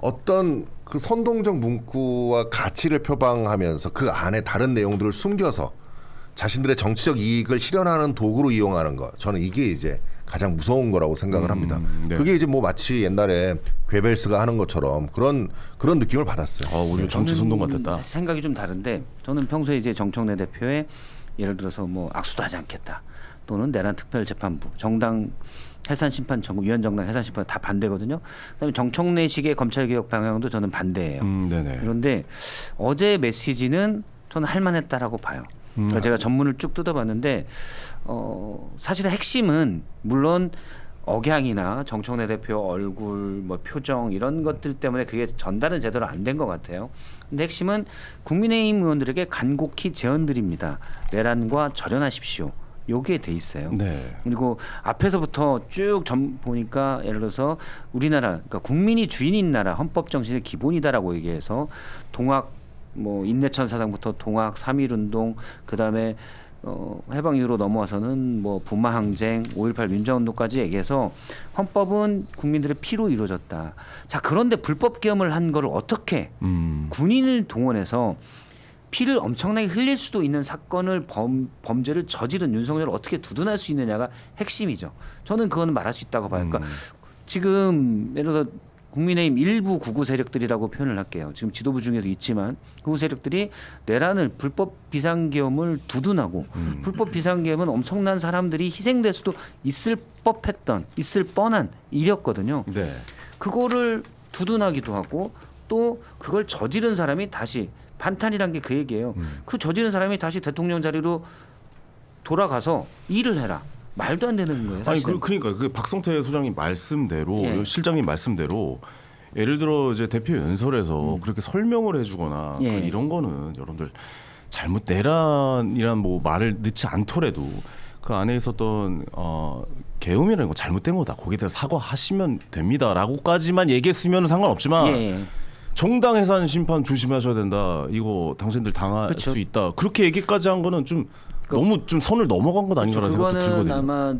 어떤 그 선동적 문구와 가치를 표방하면서 그 안에 다른 내용들을 숨겨서 자신들의 정치적 이익을 실현하는 도구로 이용하는 것. 저는 이게 이제 가장 무서운 거라고 생각을 합니다. 네. 그게 이제 뭐 마치 옛날에 괴벨스가 하는 것처럼 그런 느낌을 받았어요. 우리 정치 선동 같았다. 생각이 좀 다른데, 저는 평소에 이제 정청래 대표의 예를 들어서 뭐 악수도 하지 않겠다, 또는 내란 특별재판부, 정당 해산 심판 전국, 위헌 정당 해산 심판 다 반대거든요. 그다음에 정청래식의 검찰 개혁 방향도 저는 반대예요. 네네. 그런데 어제 메시지는 저는 할만했다라고 봐요. 그러니까 제가 전문을 쭉 뜯어봤는데 사실은 핵심은 물론 억양이나 정청래 대표 얼굴, 뭐 표정 이런 것들 때문에 그게 전달은 제대로 안 된 것 같아요. 근데 핵심은 국민의힘 의원들에게 간곡히 제언드립니다. 내란과 절연하십시오. 요게 돼 있어요. 네. 그리고 앞에서부터 쭉 보니까 예를 들어서 우리나라, 그러니까 국민이 주인인 나라, 헌법 정신의 기본이다라고 얘기해서 동학, 뭐 인내천 사상부터 동학, 3.1운동, 그 다음에 해방 이후로 넘어와서는 뭐 부마 항쟁, 5.18 민주화운동까지 얘기해서 헌법은 국민들의 피로 이루어졌다. 자, 그런데 불법 계엄을 한 거를 어떻게 군인을 동원해서 피를 엄청나게 흘릴 수도 있는 사건을 범죄를 저지른 윤석열을 어떻게 두둔할 수 있느냐가 핵심이죠. 저는 그거는 말할 수 있다고 봐요. 그러니까 지금 예를 들어 국민의힘 일부 구구 세력들이라고 표현을 할게요. 지금 지도부 중에도 있지만 구구 세력들이 내란을, 불법 비상계엄을 두둔하고 불법 비상계엄은 엄청난 사람들이 희생될 수도 있을 법했던, 있을 뻔한 일이었거든요. 네. 그거를 두둔하기도 하고 또 그걸 저지른 사람이 다시, 반탄이란 게 그 얘기예요. 그 저지른 사람이 다시 대통령 자리로 돌아가서 일을 해라. 말도 안 되는 거예요. 사실은. 아니 그러니까 그 박성태 소장님 말씀대로, 예. 실장님 말씀대로 예를 들어 이제 대표 연설에서 그렇게 설명을 해주거나 예. 이런 거는 여러분들 잘못, 내란이란 뭐 말을 넣지 않더라도 그 안에 있었던 계엄이라는 거 잘못된 거다. 거기에 대해서 사과하시면 됩니다라고까지만 얘기했으면 상관없지만. 예. 정당 해산 심판 조심하셔야 된다. 이거 당신들 당할 그쵸. 수 있다. 그렇게 얘기까지 한 거는 좀 너무 좀 선을 넘어간 것 아닌가라는 생각도 그거는 들거든요. 아마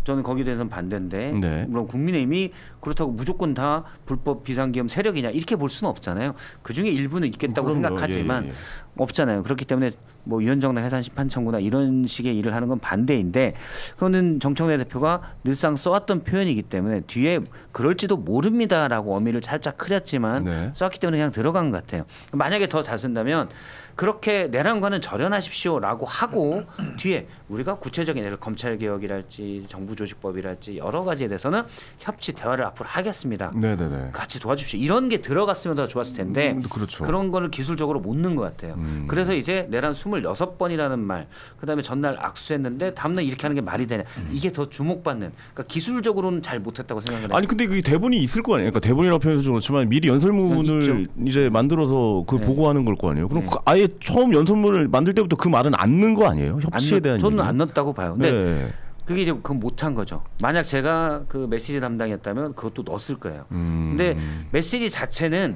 저는 거기에 대해서는 반대인데 네. 물론 국민의힘이 그렇다고 무조건 다 불법 비상계엄 세력이냐 이렇게 볼 수는 없잖아요. 그중에 일부는 있겠다고 그럼요. 생각하지만 예. 없잖아요. 그렇기 때문에 뭐 위헌정당 해산 심판 청구나 이런 식의 일을 하는 건 반대인데, 그거는 정청래 대표가 늘상 써왔던 표현이기 때문에 뒤에 그럴지도 모릅니다라고 어미를 살짝 흐렸지만 네. 써왔기 때문에 그냥 들어간 것 같아요. 만약에 더 잘 쓴다면 그렇게 내란과는 절연하십시오라고 하고 뒤에 우리가 구체적인 예를 검찰개혁이랄지 정부조직법이랄지 여러 가지에 대해서는 협치 대화를 앞으로 하겠습니다. 네네네. 같이 도와주십시오. 이런 게 들어갔으면 더 좋았을 텐데 그렇죠. 그런 거를 기술적으로 못 넣은 것 같아요. 그래서 이제 내란 26번이라는 말, 그다음에 전날 악수했는데 다음날 이렇게 하는 게 말이 되냐. 이게 더 주목받는, 그러니까 기술적으로는 잘 못했다고 생각을 해요. 아니 근데 그 대본이 있을 거 아니에요. 그러니까 대본이라고 표현해서 좀 그렇지만 미리 연설문을 있죠. 이제 만들어서 그 네. 보고하는 걸 거 아니에요. 그럼 네. 그 아예 처음 연설문을 만들 때부터 그 말은 안 넣은 거 아니에요? 협치에 대한 저는 얘기는? 안 넣었다고 봐요. 근데 네. 그게 이제 그건 못한 거죠. 만약 제가 그 메시지 담당이었다면 그것도 넣었을 거예요. 근데 메시지 자체는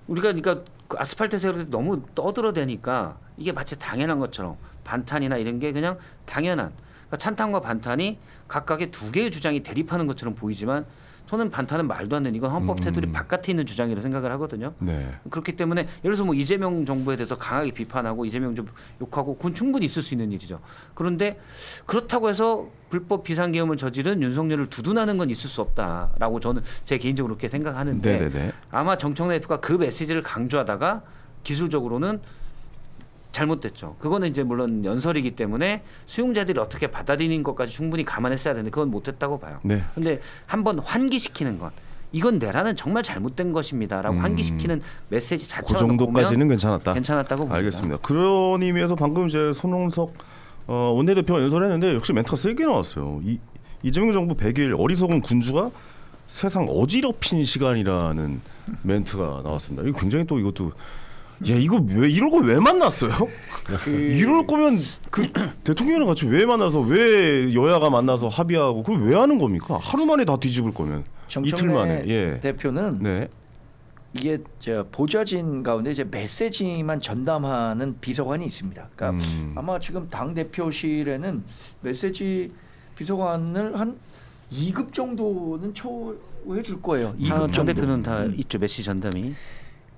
우리가 그러니까 그 아스팔트 세우를 너무 떠들어대니까 이게 마치 당연한 것처럼 반탄이나 이런 게 그냥 당연한, 그러니까 찬탄과 반탄이 각각의 두 개의 주장이 대립하는 것처럼 보이지만 저는 반탄은 말도 안 되는, 이건 헌법 테두리 바깥에 있는 주장이라고 생각을 하거든요. 네. 그렇기 때문에 예를 들어서 뭐 이재명 정부에 대해서 강하게 비판하고 이재명 좀 욕하고 그건 충분히 있을 수 있는 일이죠. 그런데 그렇다고 해서 불법 비상계엄을 저지른 윤석열을 두둔하는 건 있을 수 없다라고 저는 제 개인적으로 그렇게 생각하는데 네네네. 아마 정청래 대표가 그 메시지를 강조하다가 기술적으로는 잘못됐죠. 그거는 이제 물론 연설이기 때문에 수용자들이 어떻게 받아들이는 것까지 충분히 감안했어야 되는데 그건 못했다고 봐요. 네. 근데 한번 환기시키는 것, 이건 내라는 정말 잘못된 것입니다라고 환기시키는 메시지 그 자체가 정도까지는 괜찮았다고 봅니다. 알겠습니다. 그런 의미에서 방금 이제 손홍석 원내대표가 연설했는데 역시 멘트가 세게 나왔어요. 이재명 정부 100일 어리석은 군주가 세상 어지럽힌 시간이라는 멘트가 나왔습니다. 이거 굉장히 또 이것도 야 이거 왜 이런 거 왜 만났어요? 이럴 거면 그 대통령이랑 같이 왜 만나서 왜 여야가 만나서 합의하고 그걸 왜 하는 겁니까? 하루 만에 다 뒤집을 거면 이틀 만에. 예. 대표는 네. 이게 저 보좌진 가운데 이제 메시지만 전담하는 비서관이 있습니다. 그러니까 아마 지금 당 대표실에는 메시지 비서관을 한 2급 정도는 초해 줄 거예요. 2급 전 대표는 다 있죠. 메시지 전담이.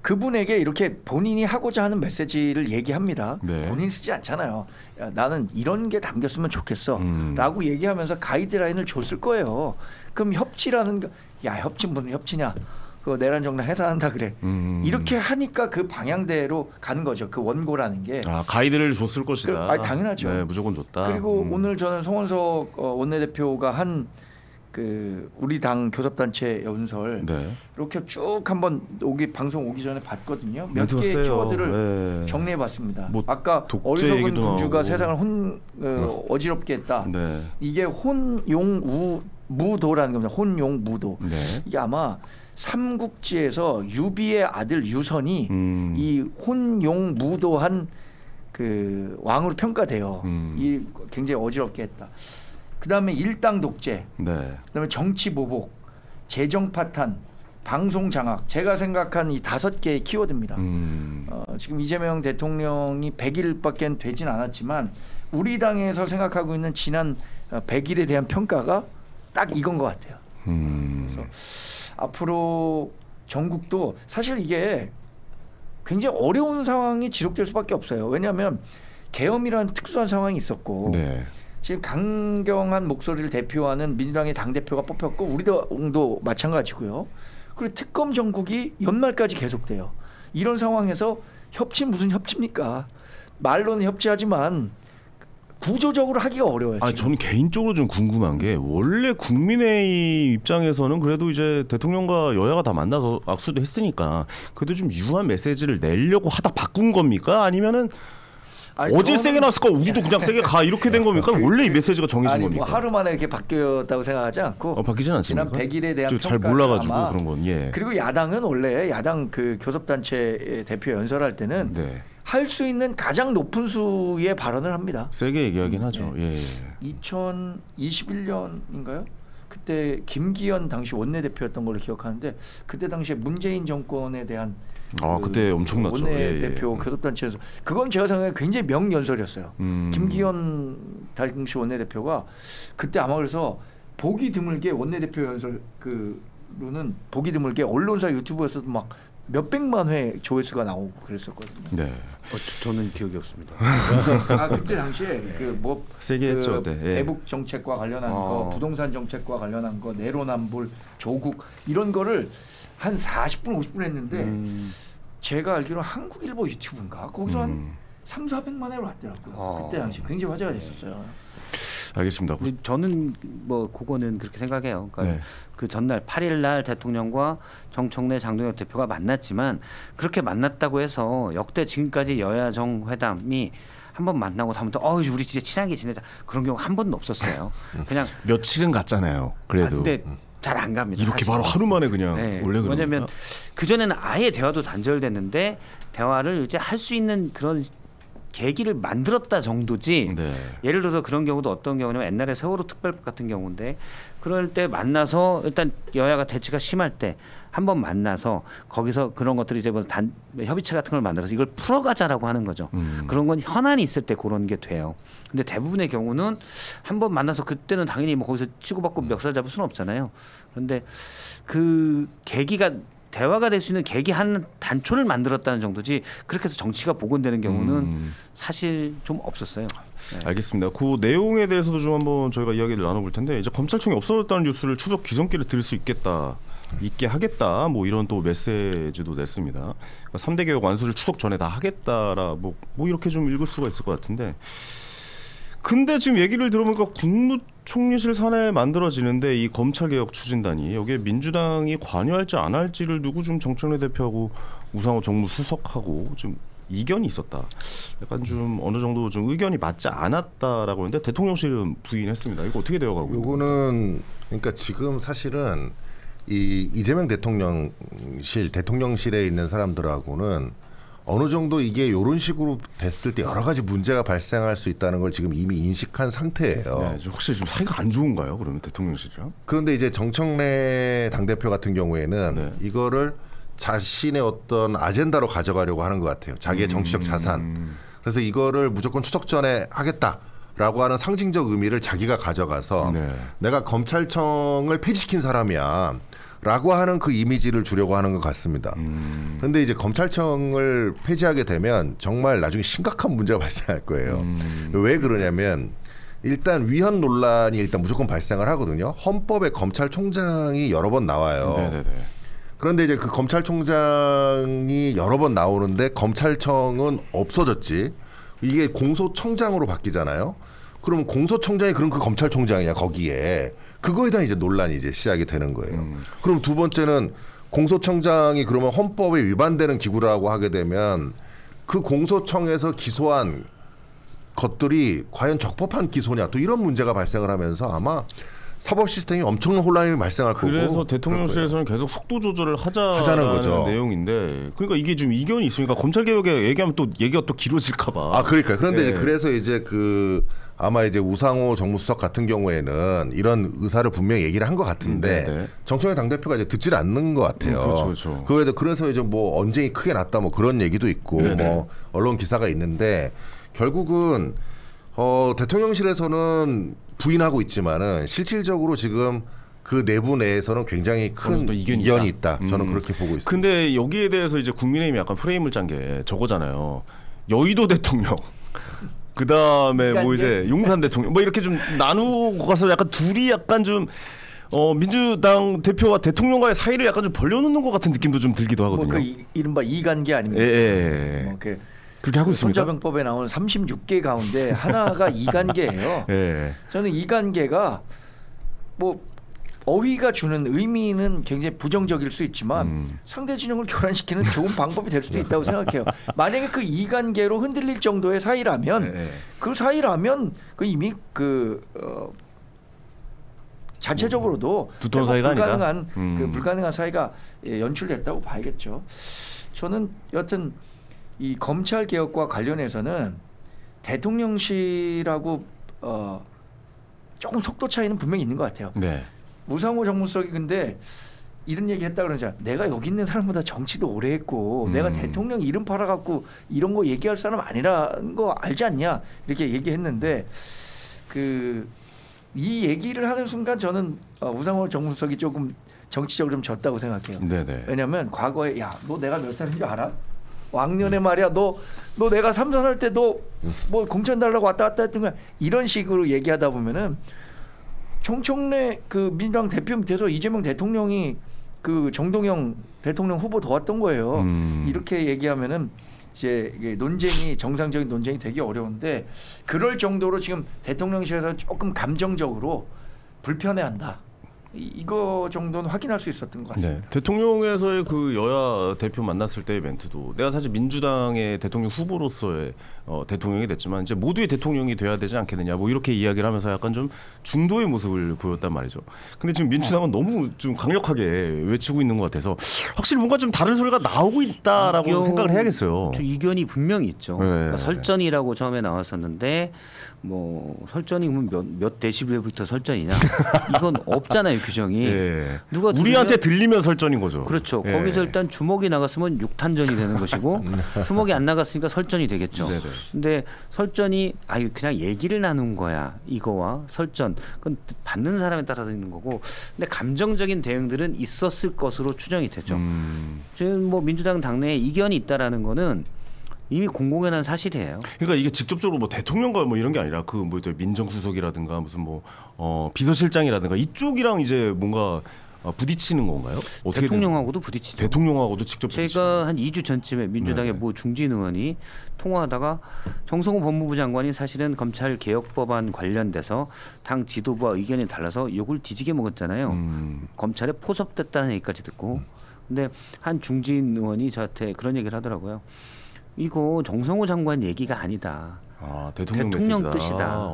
그분에게 이렇게 본인이 하고자 하는 메시지를 얘기합니다. 네. 본인 쓰지 않잖아요. 야, 나는 이런 게 담겼으면 좋겠어 라고 얘기하면서 가이드라인을 줬을 거예요. 그럼 협치라는 거, 야 협치 무슨 협치냐, 그거 내란 정당 해산한다 그래. 이렇게 하니까 그 방향대로 가는 거죠. 그 원고라는 게. 가이드를 줬을 것이다. 당연하죠. 네, 무조건 줬다. 그리고 오늘 저는 송원석 원내대표가 한 그 우리 당 교섭단체 연설 네. 이렇게 쭉 한번 방송 오기 전에 봤거든요. 몇 멘트가 개의 세요. 키워드를 네. 정리해봤습니다. 뭐 아까 독재 어리석은 얘기도 군주가 나오고. 세상을 어지럽게 했다. 네. 이게 혼용무도라는 겁니다. 혼용무도. 네. 이게 아마 삼국지에서 유비의 아들 유선이 이 혼용무도한 그 왕으로 평가돼요. 이 굉장히 어지럽게 했다. 그다음에 일당 독재, 네. 그다음에 정치 보복, 재정 파탄, 방송 장악. 제가 생각한 이 5개의 키워드입니다. 지금 이재명 대통령이 100일밖에 되진 않았지만 우리 당에서 생각하고 있는 지난 100일에 대한 평가가 딱 이건 것 같아요. 그래서 앞으로 전국도 사실 이게 굉장히 어려운 상황이 지속될 수밖에 없어요. 왜냐하면 계엄이라는 특수한 상황이 있었고. 네. 지금 강경한 목소리를 대표하는 민주당의 당대표가 뽑혔고 우리 당도 마찬가지고요. 그리고 특검 정국이 연말까지 계속돼요. 이런 상황에서 협치 무슨 협치입니까? 말로는 협치하지만 구조적으로 하기가 어려워요. 저는 개인적으로 좀 궁금한 게 원래 국민의 입장에서는 그래도 이제 대통령과 여야가 다 만나서 악수도 했으니까 그래도 좀 유한 메시지를 내려고 하다 바꾼 겁니까? 아니면은 어제 세게 나왔을 거 우리도 그냥 세게 가 이렇게 된 겁니까? 원래 이 메시지가 정해진 겁니까? 뭐 하루 만에 이렇게 바뀌었다고 생각하지 않고 바뀌진 않습니까? 지난 100일에 대한 잘 평가 몰라가지고 그런 건. 예. 그리고 야당은 원래 야당 그 교섭단체 대표 연설할 때는 네. 할 수 있는 가장 높은 수의 발언을 합니다. 세게 얘기하긴 하죠. 예. 2021년인가요? 그때 김기현 당시 원내대표였던 걸로 기억하는데 그때 당시에 문재인 정권에 대한 그때 엄청났죠. 원내대표 교섭단체에서 그건 제가 생각에 굉장히 명연설이었어요. 김기현 당시 원내대표가 그때 아마 그래서 보기 드물게 원내대표 연설 그로는 보기 드물게 언론사 유튜브에서도 막 몇백만 회 조회수가 나오고 그랬었거든요. 네. 저는 기억이 없습니다. 그때 당시에 세게 했죠. 네. 대북 정책과 관련한 거, 부동산 정책과 관련한 거, 내로남불, 조국 이런 거를 한 40분 50분 했는데 제가 알기로 한국일보 유튜브인가 거기서 한 300~400만 회로 왔더라고요. 그때 당시 굉장히 화제가 됐었어요. 알겠습니다. 저는 뭐 그거는 그렇게 생각해요. 그러니까 그 전날 8일 날 대통령과 정청래 장동혁 대표가 만났지만 그렇게 만났다고 해서 역대 지금까지 여야 정회담이 한 번 만나고 다음부터 우리 진짜 친하게 지내자 그런 경우 한 번도 없었어요. 그냥 며칠은 갔잖아요. 그래도. 근데 잘 안 갑니다. 이렇게 사실. 바로 하루 만에 그냥 원래 그런. 왜냐하면 그 전에는 아예 대화도 단절됐는데 대화를 이제 할 수 있는 그런 계기를 만들었다 정도지. 네. 예를 들어서 그런 경우도 어떤 경우냐면 옛날에 세월호 특별법 같은 경우인데 그럴 때 만나서 일단 여야가 대치가 심할 때 한번 만나서 거기서 그런 것들이 이제 뭐 협의체 같은 걸 만들어서 이걸 풀어가자라고 하는 거죠. 그런 건 현안이 있을 때 그런 게 돼요. 근데 대부분의 경우는 한번 만나서 그때는 당연히 뭐 거기서 치고받고 멱살 잡을 수는 없잖아요. 그런데 그 계기가 대화가 될 수 있는 계기 한 단초를 만들었다는 정도지 그렇게 해서 정치가 복원되는 경우는 사실 좀 없었어요. 네. 알겠습니다. 그 내용에 대해서도 좀 한번 저희가 이야기를 나눠볼 텐데 이제 검찰총이 없어졌다는 뉴스를 추석 귀성길에 들을 수 있겠다. 있게 하겠다. 뭐 이런 또 메시지도 냈습니다. 그러니까 3대 개혁 완수를 추석 전에 다 하겠다라 뭐 이렇게 좀 읽을 수가 있을 것 같은데. 근데 지금 얘기를 들어보니까 국무총리실 산하에 만들어지는데 이 검찰개혁 추진단이 여기에 민주당이 관여할지 안 할지를 두고 좀 정청래 대표하고 우상호 정무수석하고 좀 이견이 있었다. 약간 좀 어느 정도 좀 의견이 맞지 않았다라고 하는데 대통령실은 부인했습니다. 이거 어떻게 되어가고 있는 겁니까? 요거는 그러니까 지금 사실은 이 이재명 대통령실에 있는 사람들하고는 어느 정도 이게 이런 식으로 됐을 때 여러 가지 문제가 발생할 수 있다는 걸 지금 이미 인식한 상태예요. 네, 혹시 좀 사이가 안 좋은가요? 그러면 대통령실이랑? 그런데 이제 정청래 당대표 같은 경우에는 네. 이거를 자신의 어떤 아젠다로 가져가려고 하는 것 같아요. 자기의 정치적 자산. 그래서 이거를 무조건 추석 전에 하겠다라고 하는 상징적 의미를 자기가 가져가서 네. 내가 검찰청을 폐지시킨 사람이야. 라고 하는 그 이미지를 주려고 하는 것 같습니다. 그런데 이제 검찰청을 폐지하게 되면 정말 나중에 심각한 문제가 발생할 거예요. 왜 그러냐면 일단 위헌 논란이 일단 무조건 발생을 하거든요. 헌법에 검찰총장이 여러 번 나와요. 네네네. 그런데 이제 그 검찰총장이 여러 번 나오는데 검찰청은 없어졌지. 이게 공소청장으로 바뀌잖아요. 그럼 공소청장이 그럼 그 검찰총장이야 거기에. 그거에 대한 이제 논란이 이제 시작이 되는 거예요. 그럼 두 번째는 공소청장이 그러면 헌법에 위반되는 기구라고 하게 되면 그 공소청에서 기소한 것들이 과연 적법한 기소냐 또 이런 문제가 발생을 하면서 아마 사법 시스템이 엄청난 혼란이 발생할 거고. 그래서 대통령실에서는 계속 속도 조절을 하자는 하자는 거죠. 내용인데 그러니까 이게 좀 이견이 있으니까 검찰 개혁에 얘기하면 또 얘기가 또 길어질까봐. 아 그러니까 그런데 네. 이제 그래서 이제 그 아마 이제 우상호 정무수석 같은 경우에는 이런 의사를 분명히 얘기를 한 것 같은데 네네. 정청래 당대표가 이제 듣질 않는 것 같아요. 그렇죠. 그래서 이제 뭐 언쟁이 크게 났다 뭐 그런 얘기도 있고 네네. 뭐 언론 기사가 있는데 결국은 대통령실에서는 부인하고 있지만은 실질적으로 지금 그 내부 내에서는 굉장히 큰 이견이 있다. 저는 그렇게 보고 있습니다. 근데 여기에 대해서 이제 국민의힘이 약간 프레임을 짠 게 저거잖아요. 여의도 대통령. 그 다음에 뭐 이제 용산 대통령 뭐 이렇게 좀 나누고 가서 약간 둘이 약간 좀 민주당 대표와 대통령과의 사이를 약간 좀 벌려놓는 것 같은 느낌도 좀 들기도 하거든요. 뭐 그 이른바 이관계 아닙니까? 예. 뭐 그렇게 하고 있습니까? 손자병법에 나오는 36개 가운데 하나가 이관계예요. 예. 저는 이관계가 뭐 어휘가 주는 의미는 굉장히 부정적일 수 있지만 상대 진영을 교란시키는 좋은 방법이 될 수도 있다고 생각해요. 만약에 그 이관계로 흔들릴 정도의 사이라면 그 사이라면 그 이미 자체적으로도 두터운 사이가 불가능한 아니다. 그 불가능한 사이가 연출됐다고 봐야겠죠. 저는 여하튼 이 검찰 개혁과 관련해서는 대통령실하고 조금 속도 차이는 분명히 있는 것 같아요. 네. 우상호 정무수석이 근데 이런 얘기 했다 그러잖아. 내가 여기 있는 사람보다 정치도 오래 했고 내가 대통령 이름 팔아갖고 이런 거 얘기할 사람 아니라는 거 알지 않냐 이렇게 얘기했는데 이 얘기를 하는 순간 저는 우상호 정무수석이 조금 정치적으로 좀 졌다고 생각해요. 네네. 왜냐하면 과거에 야 너 내가 몇 살인 줄 알아? 왕년에 말이야 너 내가 삼선할 때 너 뭐 공천 달라고 왔다 갔다 했던 거야 이런 식으로 얘기하다 보면은 정청래 그 민주당 대표 밑에서 이재명 대통령이 그 정동영 대통령 후보 도왔던 거예요. 이렇게 얘기하면은 이제 이게 정상적인 논쟁이 되기 어려운데 그럴 정도로 지금 대통령실에서 조금 감정적으로 불편해한다. 이거 정도는 확인할 수 있었던 것 같습니다. 네. 대통령에서의 그 여야 대표 만났을 때의 멘트도 내가 사실 민주당의 대통령 후보로서의 대통령이 됐지만 이제 모두의 대통령이 돼야 되지 않겠느냐 뭐 이렇게 이야기를 하면서 약간 좀 중도의 모습을 보였단 말이죠. 근데 지금 민주당은 너무 좀 강력하게 외치고 있는 것 같아서 확실히 뭔가 좀 다른 소리가 나오고 있다라고 생각을 해야겠어요. 이견이 분명히 있죠. 네. 그러니까 설전이라고 처음에 나왔었는데 뭐 설전이 그러면 몇 데시벨부터 설전이냐 이건 없잖아요 규정이. 예. 누가 우리한테 들리면 설전인 거죠. 그렇죠. 예. 거기서 일단 주먹이 나갔으면 육탄전이 되는 것이고 주먹이 안 나갔으니까 설전이 되겠죠. 네네. 근데 설전이 그냥 얘기를 나눈 거야 이거와 설전 그건 받는 사람에 따라서 있는 거고 근데 감정적인 대응들은 있었을 것으로 추정이 되죠. 지금 뭐 민주당 당내에 이견이 있다라는 거는 이미 공공연한 사실이에요. 그러니까 이게 직접적으로 뭐 대통령과 뭐 이런 게 아니라 그 뭐 민정수석이라든가 무슨 뭐 비서실장이라든가 이쪽이랑 이제 뭔가 부딪히는 건가요? 어떻게 대통령하고도 부딪히죠. 대통령하고도 직접 부딪히죠. 제가 한 2주 전쯤에 민주당의 네. 모 중진 의원이 통화하다가 정성호 법무부 장관이 사실은 검찰 개혁 법안 관련돼서 당 지도부와 의견이 달라서 욕을 뒤지게 먹었잖아요. 검찰에 포섭됐다는 얘기까지 듣고. 근데 한 중진 의원이 저한테 그런 얘기를 하더라고요. 이거 정성호 장관 얘기가 아니다. 대통령 뜻이다.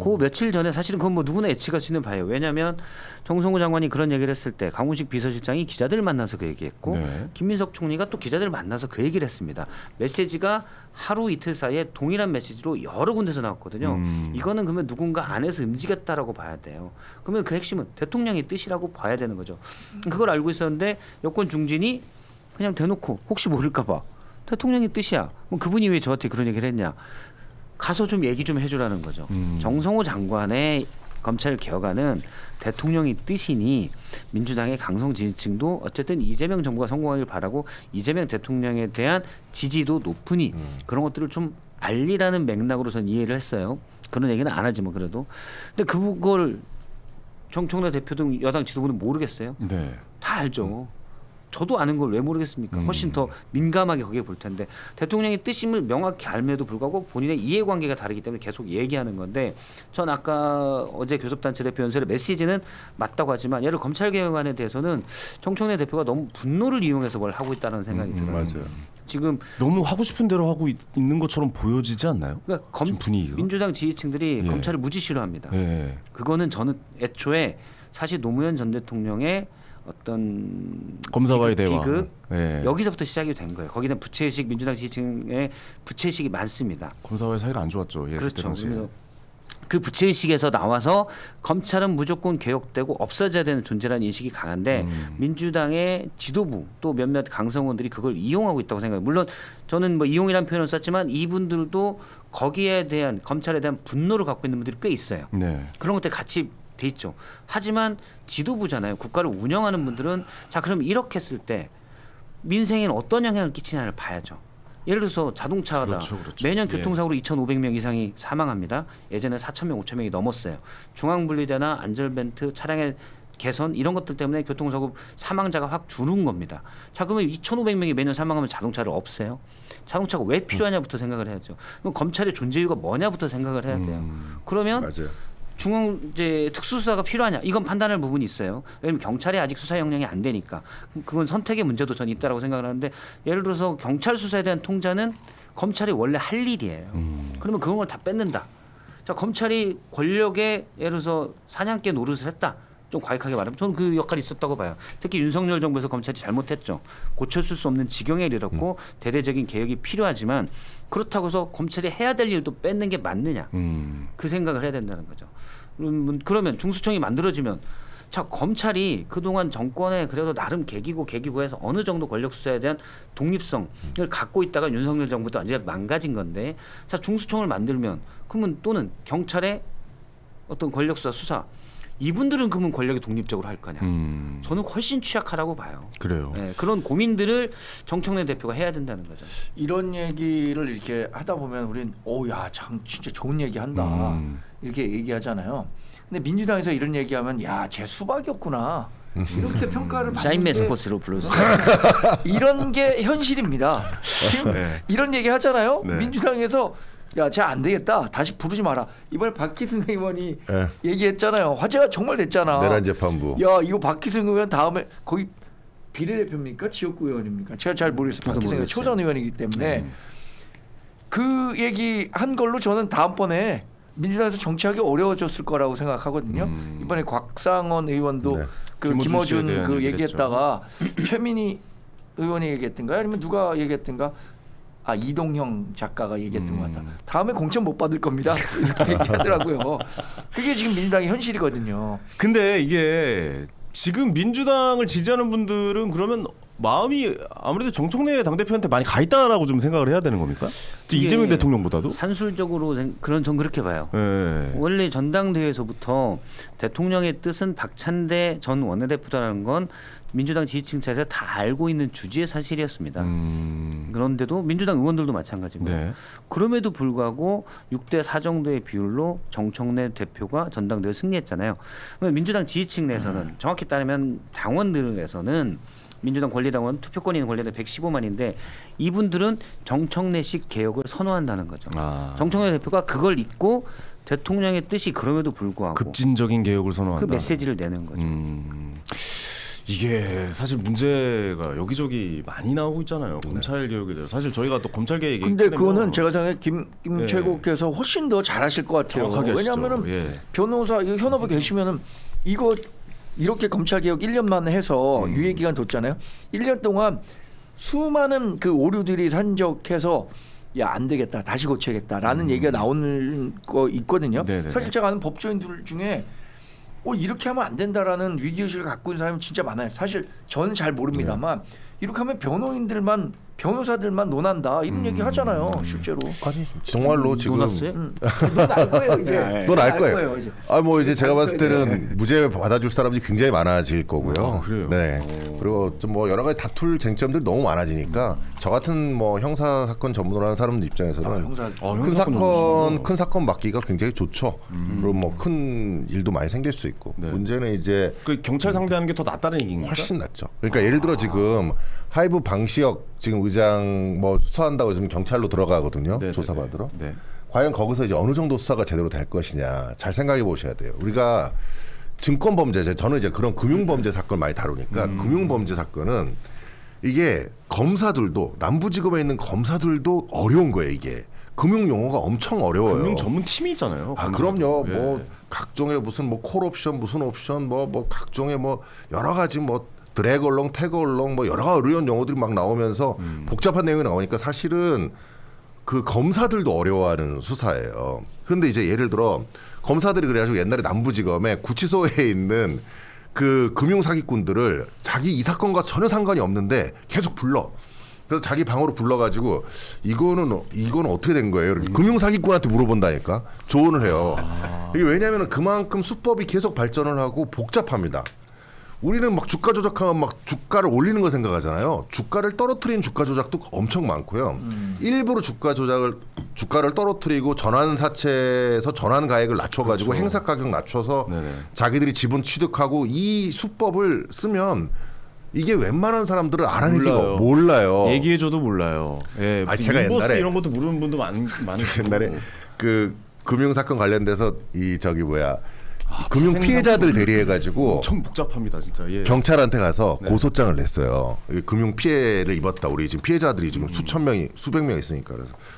그 며칠 전에 사실은 그건 뭐 누구나 예측할 수 있는 바예요. 왜냐하면 정성호 장관이 그런 얘기를 했을 때 강훈식 비서실장이 기자들 만나서 그 얘기했고 네. 김민석 총리가 또 기자들 만나서 그 얘기를 했습니다. 메시지가 하루 이틀 사이에 동일한 메시지로 여러 군데서 나왔거든요. 이거는 그러면 누군가 안에서 움직였다라고 봐야 돼요. 그러면 그 핵심은 대통령의 뜻이라고 봐야 되는 거죠. 그걸 알고 있었는데 여권 중진이 그냥 대놓고 혹시 모를까 봐 대통령의 뜻이야. 뭐 그분이 왜 저한테 그런 얘기를 했냐. 가서 좀 얘기 좀 해주라는 거죠. 정성호 장관의 검찰 개혁안은 대통령의 뜻이니 민주당의 강성 지지층도 어쨌든 이재명 정부가 성공하길 바라고 이재명 대통령에 대한 지지도 높으니 그런 것들을 좀 알리라는 맥락으로 전 이해를 했어요. 그런 얘기는 안 하지 뭐 그래도. 근데 그걸 정청래 대표 등 여당 지도부는 모르겠어요. 네. 다 알죠. 저도 아는 걸 왜 모르겠습니까? 훨씬 더 민감하게 거기에 볼 텐데 대통령의 뜻임을 명확히 알면에도 불구하고 본인의 이해관계가 다르기 때문에 계속 얘기하는 건데 전 아까 어제 교섭단체 대표 연설의 메시지는 맞다고 하지만 예를 검찰개혁안에 대해서는 정청래 대표가 너무 분노를 이용해서 뭘 하고 있다는 생각이 들어요. 맞아요. 지금 너무 하고 싶은 대로 하고 있는 것처럼 보여지지 않나요? 그러니까 분위기가? 민주당 지지층들이 예. 검찰을 무지 싫어합니다. 예. 그거는 저는 애초에 사실 노무현 전 대통령의 어떤 검사와의 대화. 비극 예. 여기서부터 시작이 된 거예요. 거기는 부채의식 민주당 지지층의 부채의식이 많습니다. 검사와의 사이가 안 좋았죠. 예, 그때 그렇죠. 당시에. 그래서 그 부채의식에서 나와서 검찰은 무조건 개혁되고 없어져야 되는 존재라는 인식이 강한데 민주당의 지도부 또 몇몇 강성원들이 그걸 이용하고 있다고 생각해요. 물론 저는 뭐 이용이라는 표현을 썼지만 이분들도 거기에 대한 검찰에 대한 분노를 갖고 있는 분들이 꽤 있어요. 네. 그런 것들 같이 돼 있죠. 하지만 지도부잖아요. 국가를 운영하는 분들은 자 그럼 이렇게 했을 때 민생에는 어떤 영향을 끼치냐를 봐야죠. 예를 들어서 자동차가 그렇죠. 매년 예. 교통사고로 2,500명 이상이 사망합니다. 예전에 4,000명, 5,000명이 넘었어요. 중앙분리대나 안전벨트, 차량의 개선 이런 것들 때문에 교통사고 사망자가 확 줄은 겁니다. 자 그러면 2,500명이 매년 사망하면 자동차를 없애요. 자동차가 왜 필요하냐부터 생각을 해야죠. 그럼 검찰의 존재 이유가 뭐냐부터 생각을 해야 돼요. 그러면 맞아요. 중앙 이제 특수수사가 필요하냐 이건 판단할 부분이 있어요. 왜냐하면 경찰이 아직 수사 역량이 안 되니까 그건 선택의 문제도 저는 있다라고 생각을 하는데 예를 들어서 경찰 수사에 대한 통제는 검찰이 원래 할 일이에요. 그러면 그런 걸 다 뺏는다. 자 검찰이 권력에 예를 들어서 사냥개 노릇을 했다. 좀 과격하게 말하면 저는 그 역할이 있었다고 봐요. 특히 윤석열 정부에서 검찰이 잘못했죠. 고쳐줄 수 없는 지경에 이르렀고 대대적인 개혁이 필요하지만 그렇다고 해서 검찰이 해야 될 일도 뺏는 게 맞느냐. 그 생각을 해야 된다는 거죠. 그러면 중수청이 만들어지면 자 검찰이 그동안 정권에 그래도 나름 계기고해서 어느 정도 권력 수사에 대한 독립성을 갖고 있다가 윤석열 정부도 완전히 망가진 건데 자 중수청을 만들면 그러면 또는 경찰의 어떤 권력 수사 이분들은 그러면 권력이 독립적으로 할 거냐? 저는 훨씬 취약하다고 봐요. 그래요. 네, 그런 고민들을 정청래 대표가 해야 된다는 거죠. 이런 얘기를 이렇게 하다 보면 우린 오야 참 진짜 좋은 얘기한다 이렇게 얘기하잖아요. 근데 민주당에서 이런 얘기하면 야쟤 수박이었구나 이렇게 평가를 샤인머스 받는데 포스로 불러서 이런 게 현실입니다. 지금 네. 이런 얘기 하잖아요. 네. 민주당에서 야, 쟤 안 되겠다. 다시 부르지 마라. 이번에 박희승 의원이 네. 얘기했잖아요. 화제가 정말 됐잖아. 내란 재판부. 야, 이거 박희승 의원 다음에 거기 비례대표입니까? 지역구 의원입니까? 제가 잘 모르겠어요. 박희승 의원 초선 의원이기 때문에 그 얘기 한 걸로 저는 다음번에 민주당에서 정치하기 어려워졌을 거라고 생각하거든요. 이번에 곽상원 의원도 네. 그 김어준 씨에 김어준 대한 그 얘기를 얘기했다가 최민희 의원이 얘기했던가 아니면 누가 얘기했던가 아 이동형 작가가 얘기했던 것 같다. 다음에 공천 못 받을 겁니다. 이렇게 얘기하더라고요. 그게 지금 민주당의 현실이거든요. 근데 이게 지금 민주당을 지지하는 분들은 그러면 마음이 아무래도 정청래 당대표한테 많이 가 있다라고 좀 생각을 해야 되는 겁니까? 이재명 대통령보다도 산술적으로 전 그렇게 봐요. 예. 원래 전당대회에서부터 대통령의 뜻은 박찬대 전 원내대표라는 건 민주당 지지층 차에서 다 알고 있는 주지의 사실이었습니다. 그런데도 민주당 의원들도 마찬가지고요. 네. 그럼에도 불구하고 6대4 정도의 비율로 정청래 대표가 전당대회 승리했잖아요. 민주당 지지층 내에서는 정확히 따르면 당원들에서는 민주당 권리당원 투표권이 있는 권리당원 115만인데 이분들은 정청래식 개혁을 선호한다는 거죠. 정청래 대표가 그걸 잊고 대통령의 뜻이 그럼에도 불구하고 급진적인 개혁을 선호한다. 그 메시지를 내는 거죠. 이게 사실 문제가 여기저기 많이 나오고 있잖아요. 검찰 개혁에 대해서. 사실 저희가 또 검찰 개혁 근데 그거는 제가 생각해 김 최고께서 훨씬 더 잘하실 것 같아요. 정확하게 왜냐하면은 예. 변호사 현업에 계시면은 이거 이렇게 검찰 개혁 1년만 해서 유예 기간 뒀잖아요. 1년 동안 수많은 그 오류들이 산적해서 야, 안 되겠다. 다시 고쳐야겠다라는 얘기가 나오는 거 있거든요. 네네네. 사실 제가 아는 법조인들 중에 이렇게 하면 안 된다라는 위기의식을 갖고 있는 사람이 진짜 많아요. 사실 저는 잘 모릅니다만 이렇게 하면 변호사들만 논한다 이런 얘기 하잖아요. 실제로. 아니 정말로 지금 논았어요? 넌 알 거예요 이제. 넌 알 거예요. 이제. 뭐 이제 제가 봤을 때는 무죄 받아줄 사람들이 굉장히 많아질 거고요. 그래요? 네. 그리고 좀 뭐 여러 가지 다툴 쟁점들이 너무 많아지니까 저 같은 뭐 형사 사건 전문으로 하는 사람들 입장에서는 큰 사건 맡기가 굉장히 좋죠. 그리고 뭐 큰 일도 많이 생길 수 있고 문제는 이제 그 경찰 상대하는 게 더 낫다는 얘기입니까? 훨씬 낫죠. 그러니까 예를 들어 지금 하이브 방시혁 지금 의장 뭐 수사한다고 지금 경찰로 들어가거든요. 네네네. 조사받으러. 네. 과연 거기서 이제 어느 정도 수사가 제대로 될 것이냐 잘 생각해 보셔야 돼요. 우리가 증권 범죄, 저는 이제 그런 금융 범죄 사건 많이 다루니까 금융 범죄 사건은 이게 검사들도 남부지검에 있는 검사들도 어려운 거예요. 이게 금융 용어가 엄청 어려워요. 금융 전문 팀이 있잖아요. 그럼요. 예. 뭐 각종의 무슨 뭐 콜옵션 무슨 옵션 뭐 각종의 뭐 여러 가지 뭐 드래그 얼렁 태그 얼렁 뭐 여러 어려운 용어들이 막 나오면서 복잡한 내용이 나오니까 사실은 그 검사들도 어려워하는 수사예요. 그런데 이제 예를 들어 검사들이 그래가지고 옛날에 남부지검에 구치소에 있는 그 금융 사기꾼들을 자기 이 사건과 전혀 상관이 없는데 계속 불러. 그래서 자기 방으로 불러가지고 이거는 어떻게 된 거예요? 이렇게 금융 사기꾼한테 물어본다니까 조언을 해요. 이게 왜냐하면 그만큼 수법이 계속 발전을 하고 복잡합니다. 우리는 막 주가 조작하면 막 주가를 올리는 거 생각하잖아요. 주가를 떨어뜨리는 주가 조작도 엄청 많고요. 일부러 주가를 떨어뜨리고 전환 사채에서 전환 가액을 낮춰가지고 그렇죠. 행사 가격 낮춰서 네네. 자기들이 지분 취득하고 이 수법을 쓰면 이게 웬만한 사람들은 알아내기가 몰라요. 얘기해줘도 몰라요. 예, 제가 옛날에 이런 것도 모르는 분도 많으시고. 옛날에 그 금융 사건 관련돼서 금융 피해자들 대리해가지고 엄청 복잡합니다, 진짜. 예. 경찰한테 가서 고소장을 냈어요. 금융 피해를 입었다. 우리 지금 피해자들이 지금 수백 명 있으니까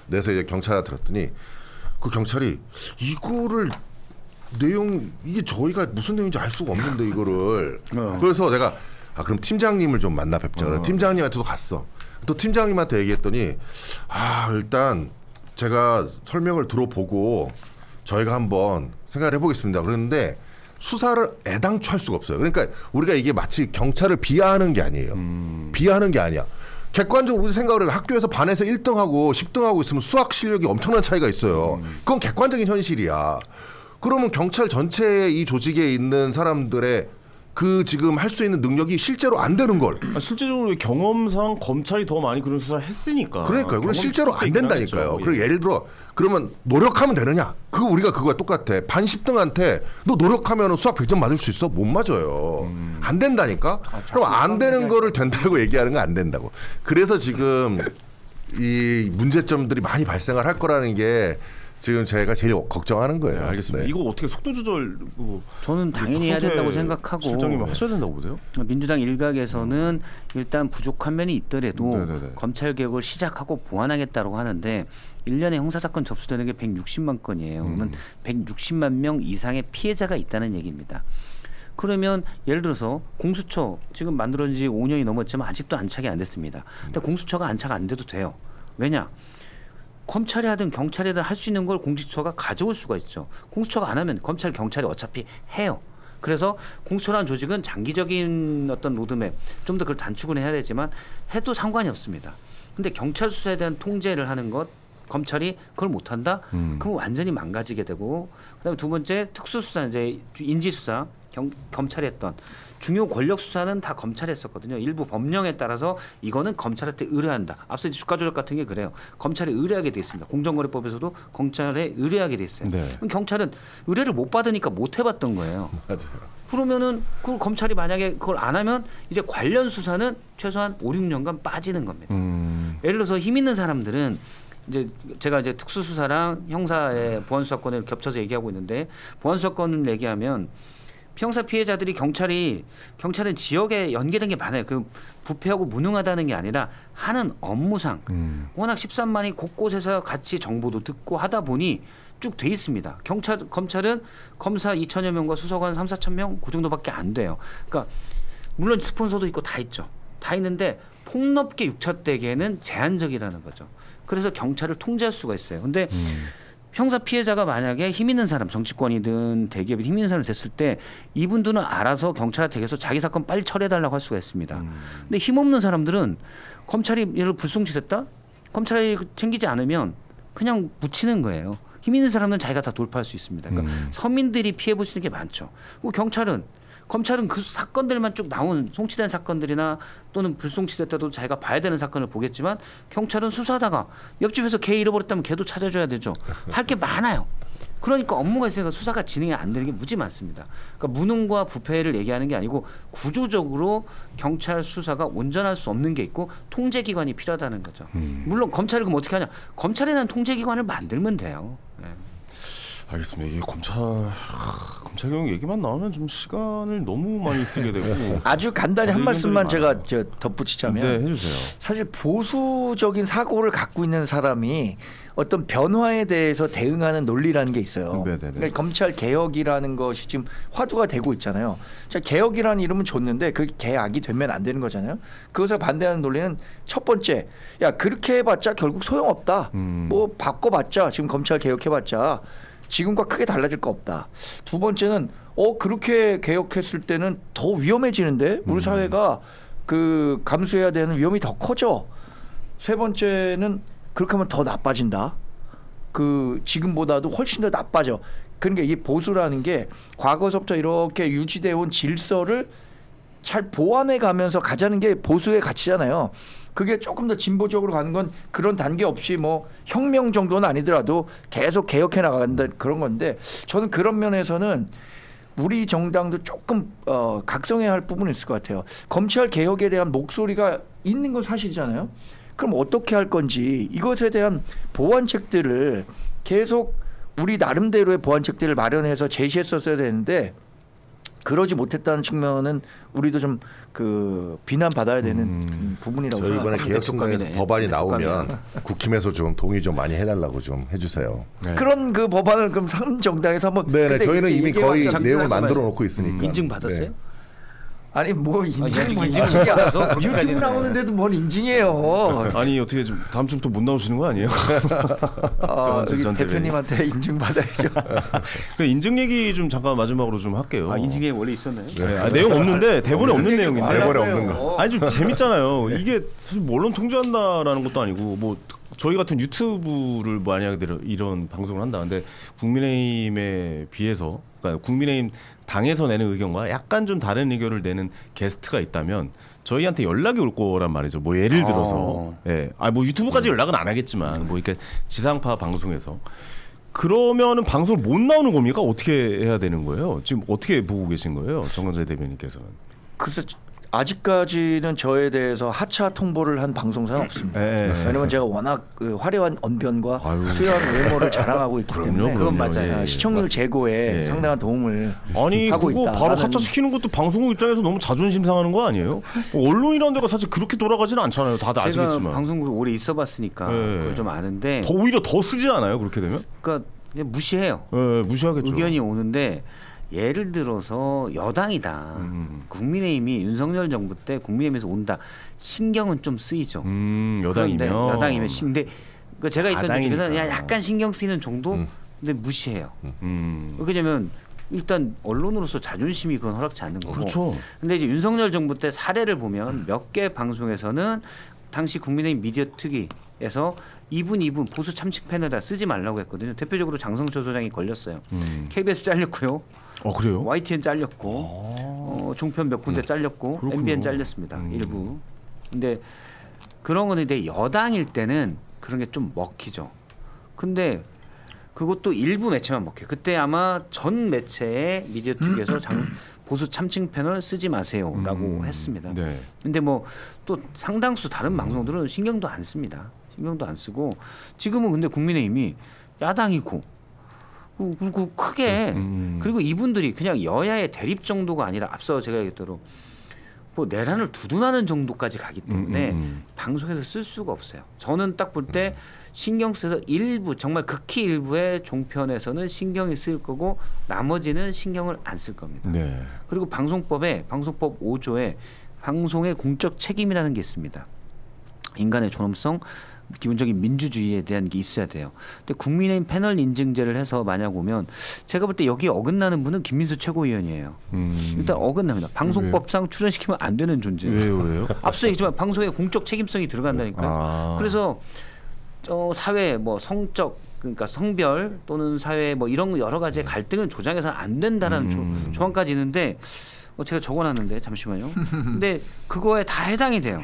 그래서 이제 경찰한테 갔더니 그 경찰이 이거를 이게 저희가 무슨 내용인지 알 수가 없는데 이거를 그래서 내가 그럼 팀장님을 좀 만나 뵙자. 그래 팀장님한테도 갔어. 또 팀장님한테 얘기했더니 일단 제가 설명을 들어보고 저희가 한번 생각을 해보겠습니다. 그런데 수사를 애당초 할 수가 없어요. 그러니까 우리가 이게 마치 경찰을 비하하는 게 아니에요. 비하하는 게 아니야. 객관적으로 우리 생각을 해요. 학교에서 반에서 1등하고 10등하고 있으면 수학 실력이 엄청난 차이가 있어요. 그건 객관적인 현실이야. 그러면 경찰 전체의 이 조직에 있는 사람들의 그 지금 할 수 있는 능력이 실제로 안 되는 걸. 실제적으로 경험상 검찰이 더 많이 그런 수사를 했으니까. 그러니까요. 그럼 실제로 안 된다니까요. 그리고 예를 들어 그러면 노력하면 되느냐? 우리가 그거와 똑같아. 반 10등한테 너 노력하면 수학 100점 맞을 수 있어? 못 맞아요. 안 된다니까. 그럼 안 되는 거를 된다고 얘기하는 건 안 된다고. 그래서 지금 이 문제점들이 많이 발생을 할 거라는 게 지금 제가 제일 걱정하는 거예요. 네, 알겠습니다. 이거 어떻게 속도 조절? 저는 당연히 해야 된다고 생각하고 실장님은 하셔야 된다고 보세요? 민주당 일각에서는 일단 부족한 면이 있더라도 검찰 개혁을 시작하고 보완하겠다고 하는데 1년에 형사사건 접수되는 게 160만 건이에요. 그러면 160만 명 이상의 피해자가 있다는 얘기입니다. 그러면 예를 들어서 공수처 지금 만들어진 지 5년이 넘었지만 아직도 안착이 안 됐습니다. 근데 공수처가 안착 안 돼도 돼요. 왜냐? 검찰이 하든 경찰이든 할 수 있는 걸 공수처가 가져올 수가 있죠. 공수처가 안 하면 검찰, 경찰이 어차피 해요. 그래서 공수처라는 조직은 장기적인 어떤 로드맵 좀 더 그걸 단축은 해야 되지만 해도 상관이 없습니다. 근데 경찰 수사에 대한 통제를 하는 것 검찰이 그걸 못한다? 그럼 완전히 망가지게 되고 그다음에 두 번째 특수수사 이제 인지수사 검찰이 했던 중요 권력 수사는 다 검찰이 했었거든요. 일부 법령에 따라서 이거는 검찰한테 의뢰한다. 앞서 이제 주가 조작 같은 게 그래요. 검찰이 의뢰하게 돼 있습니다. 공정거래법에서도 검찰에 의뢰하게 돼 있어요. 네. 그럼 경찰은 의뢰를 못 받으니까 못 해봤던 거예요. 맞아요. 그러면은 그 검찰이 만약에 그걸 안 하면 이제 관련 수사는 최소한 5, 6년간 빠지는 겁니다. 예를 들어서 힘 있는 사람들은 이제 제가 이제 특수수사랑 형사의 보안수사권을 겹쳐서 얘기하고 있는데 보안수사권을 얘기하면 형사 피해자들이 경찰은 지역에 연계된 게 많아요. 그 부패하고 무능하다는 게 아니라 하는 업무상 워낙 13만이 곳곳에서 같이 정보도 듣고 하다 보니 쭉 돼 있습니다. 검찰은 검사 2천여 명과 수사관 3, 4천 명 그 정도밖에 안 돼요. 그러니까 물론 스폰서도 있고 다 있죠. 다 있는데 폭넓게 육착되기에는 제한적이라는 거죠. 그래서 경찰을 통제할 수가 있어요. 근데 형사 피해자가 만약에 힘 있는 사람, 정치권이든 대기업이 힘 있는 사람이 됐을 때 이분들은 알아서 경찰한테 계속 자기 사건 빨리 처리해달라고 할 수가 있습니다. 근데 힘 없는 사람들은 검찰이 예를 들어 불송치됐다? 검찰이 챙기지 않으면 그냥 묻히는 거예요. 힘 있는 사람은 자기가 다 돌파할 수 있습니다. 그러니까 서민들이 피해 보시는 게 많죠. 그리고 검찰은 그 사건들만 쭉 나오는 송치된 사건들이나 또는 불송치됐다도 자기가 봐야 되는 사건을 보겠지만 경찰은 수사하다가 옆집에서 개 잃어버렸다면 개도 찾아줘야 되죠. 할 게 많아요. 그러니까 업무가 있으니까 수사가 진행이 안 되는 게 무지 많습니다. 그러니까 무능과 부패를 얘기하는 게 아니고 구조적으로 경찰 수사가 온전할 수 없는 게 있고 통제기관이 필요하다는 거죠. 물론 검찰이 그럼 어떻게 하냐. 검찰에 대한 통제기관을 만들면 돼요. 네. 알겠습니다. 이게 검찰 경영 얘기만 나오면 좀 시간을 너무 많이 쓰게 되고 아주 간단히 한 말씀만 제가 덧붙이자면 네, 해주세요. 사실 보수적인 사고를 갖고 있는 사람이 어떤 변화에 대해서 대응하는 논리라는 게 있어요. 그러니까 검찰 개혁이라는 것이 지금 화두가 되고 있잖아요. 자, 개혁이라는 이름은 좋는데 그게 개악이 되면 안 되는 거잖아요. 그것을 반대하는 논리는 첫 번째, 야 그렇게 해봤자 결국 소용없다. 뭐 바꿔봤자 지금 검찰 개혁해봤자 지금과 크게 달라질 거 없다. 두 번째는 그렇게 개혁했을 때는 더 위험해지는데 우리 사회가 그 감수해야 되는 위험이 더 커져. 세 번째는 그렇게 하면 더 나빠진다. 그 지금보다도 훨씬 더 나빠져. 그러니까 이 보수라는 게 과거서부터 이렇게 유지되어 온 질서를 잘 보완해 가면서 가자는 게 보수의 가치잖아요. 그게 조금 더 진보적으로 가는 건 그런 단계 없이 뭐 혁명 정도는 아니더라도 계속 개혁해 나간다 그런 건데 저는 그런 면에서는 우리 정당도 조금 각성해야 할 부분이 있을 것 같아요. 검찰 개혁에 대한 목소리가 있는 건 사실이잖아요. 그럼 어떻게 할 건지 이것에 대한 보완책들을 계속 우리 나름대로의 보완책들을 마련해서 제시했었어야 되는데 그러지 못했다는 측면은 우리도 좀 그 비난받아야 되는 부분이라고 저희 이번에 생각합니다. 개혁신당에서 법안이 나오면 국힘에서 좀 동의 좀 많이 해달라고 좀 해주세요. 네. 그런 그 법안을 그럼 상정당에서 한번 네, 저희는 이미 거의 내용을 만들어 놓고 있으니까. 인증 받았어요? 네. 아니 뭐 인증이 알아서 유튜브 나오는데도 뭘 인증해요. 아니 어떻게 좀 다음 주부터 못 나오시는 거 아니에요? 여기 대표님한테 인증 받아야죠. 그 인증 얘기 좀 잠깐 마지막으로 좀 할게요. 인증에 원래 있었나요? 네. 내용 없는데 대본에 없는 내용인데. 대본에 없는 거. 아니 좀 재밌잖아요. 이게 사실 뭐 언론 통제한다라는 것도 아니고 뭐 저희 같은 유튜브를 만약에 이런 방송을 한다. 근데 국민의힘에 비해서 그러니까 국민의힘 당에서 내는 의견과 약간 좀 다른 의견을 내는 게스트가 있다면 저희한테 연락이 올 거란 말이죠. 뭐 예를 들어서, 뭐 유튜브까지 연락은 안 하겠지만 뭐 이렇게 지상파 방송에서 그러면은 방송을 못 나오는 겁니까? 어떻게 해야 되는 거예요? 지금 어떻게 보고 계신 거예요, 정관재 대변인께서는? 글쎄. 아직까지는 저에 대해서 하차 통보를 한 방송사는 없습니다. 왜냐하면 제가 워낙 그 화려한 언변과 수려한 외모를 자랑하고 있기 때문에 그건 맞아요. 시청률 제고에 상당한 도움을 아니 하고 그거 있다. 바로 하차시키는 것도 방송국 입장에서 너무 자존심 상하는 거 아니에요? 언론이라는 데가 사실 그렇게 돌아가지는 않잖아요. 다들 제가 아시겠지만. 방송국에 오래 있어봤으니까 그걸 좀 아는데 오히려 더 쓰지 않아요? 그렇게 되면? 그러니까 그냥 무시해요. 무시하겠죠. 의견이 오는데 예를 들어서 여당이다. 국민의힘이 윤석열 정부 때 국민의힘에서 온다. 신경은 좀 쓰이죠. 여당이면. 근데 제가 있던 쪽에서는 약간 신경 쓰이는 정도? 근데 무시해요. 왜냐면 일단 언론으로서 자존심이 그건 허락지 않는 거고. 그렇죠. 근데 이제 윤석열 정부 때 사례를 보면 몇 개 방송에서는 당시 국민의힘 미디어 특위에서 이분 보수 참칭 패널에다 쓰지 말라고 했거든요. 대표적으로 장성철 소장이 걸렸어요. KBS 잘렸고요. 그래요? YTN 잘렸고 종편 몇 군데 잘렸고 그렇구나. MBN 잘렸습니다. 일부. 근데 그런 거는 이제 여당일 때는 그런 게 좀 먹히죠. 근데 그것도 일부 매체만 먹혀요. 그때 아마 전 매체의 미디어 특위에서 보수 참칭 패널 쓰지 마세요라고 했습니다. 네. 근데 뭐 또 상당수 다른 방송들은 신경도 안 씁니다. 신경도 안 쓰고 지금은 근데 국민의힘이 야당이고 그리고 크게 그리고 이분들이 그냥 여야의 대립 정도가 아니라 앞서 제가 얘기했대로 뭐 내란을 두둔하는 정도까지 가기 때문에 방송에서 쓸 수가 없어요. 저는 딱 볼 때 신경 써서 일부 정말 극히 일부의 종편에서는 신경이 쓰일 거고 나머지는 신경을 안 쓸 겁니다. 네. 그리고 방송법 5조에 방송의 공적 책임이라는 게 있습니다. 인간의 존엄성, 기본적인 민주주의에 대한 게 있어야 돼요. 근데 국민의힘 패널 인증제를 해서 만약 오면 제가 볼 때 여기 어긋나는 분은 김민수 최고위원이에요. 일단 어긋납니다. 방송법상 출연시키면 안 되는 존재예요. 왜요? 앞서 얘기했지만 방송의 공적 책임성이 들어간다니까요. 그래서 사회 뭐 성적 그러니까 성별 또는 사회 뭐 이런 여러 가지의 갈등을 조장해서는 안 된다라는 조항까지 있는데 제가 적어놨는데 잠시만요. 근데 그거에 다 해당이 돼요.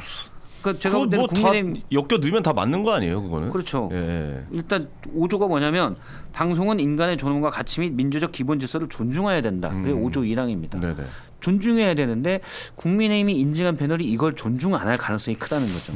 그러니까 제가 볼 때는 국민의힘 엮여 넣으면 다 맞는 거 아니에요, 그거는? 그렇죠. 예. 일단 5조가 뭐냐면 방송은 인간의 존엄과 가치 및 민주적 기본 질서를 존중해야 된다. 그게 5조 1항입니다. 네네. 존중해야 되는데 국민의힘이 인증한 패널이 이걸 존중 안 할 가능성이 크다는 거죠.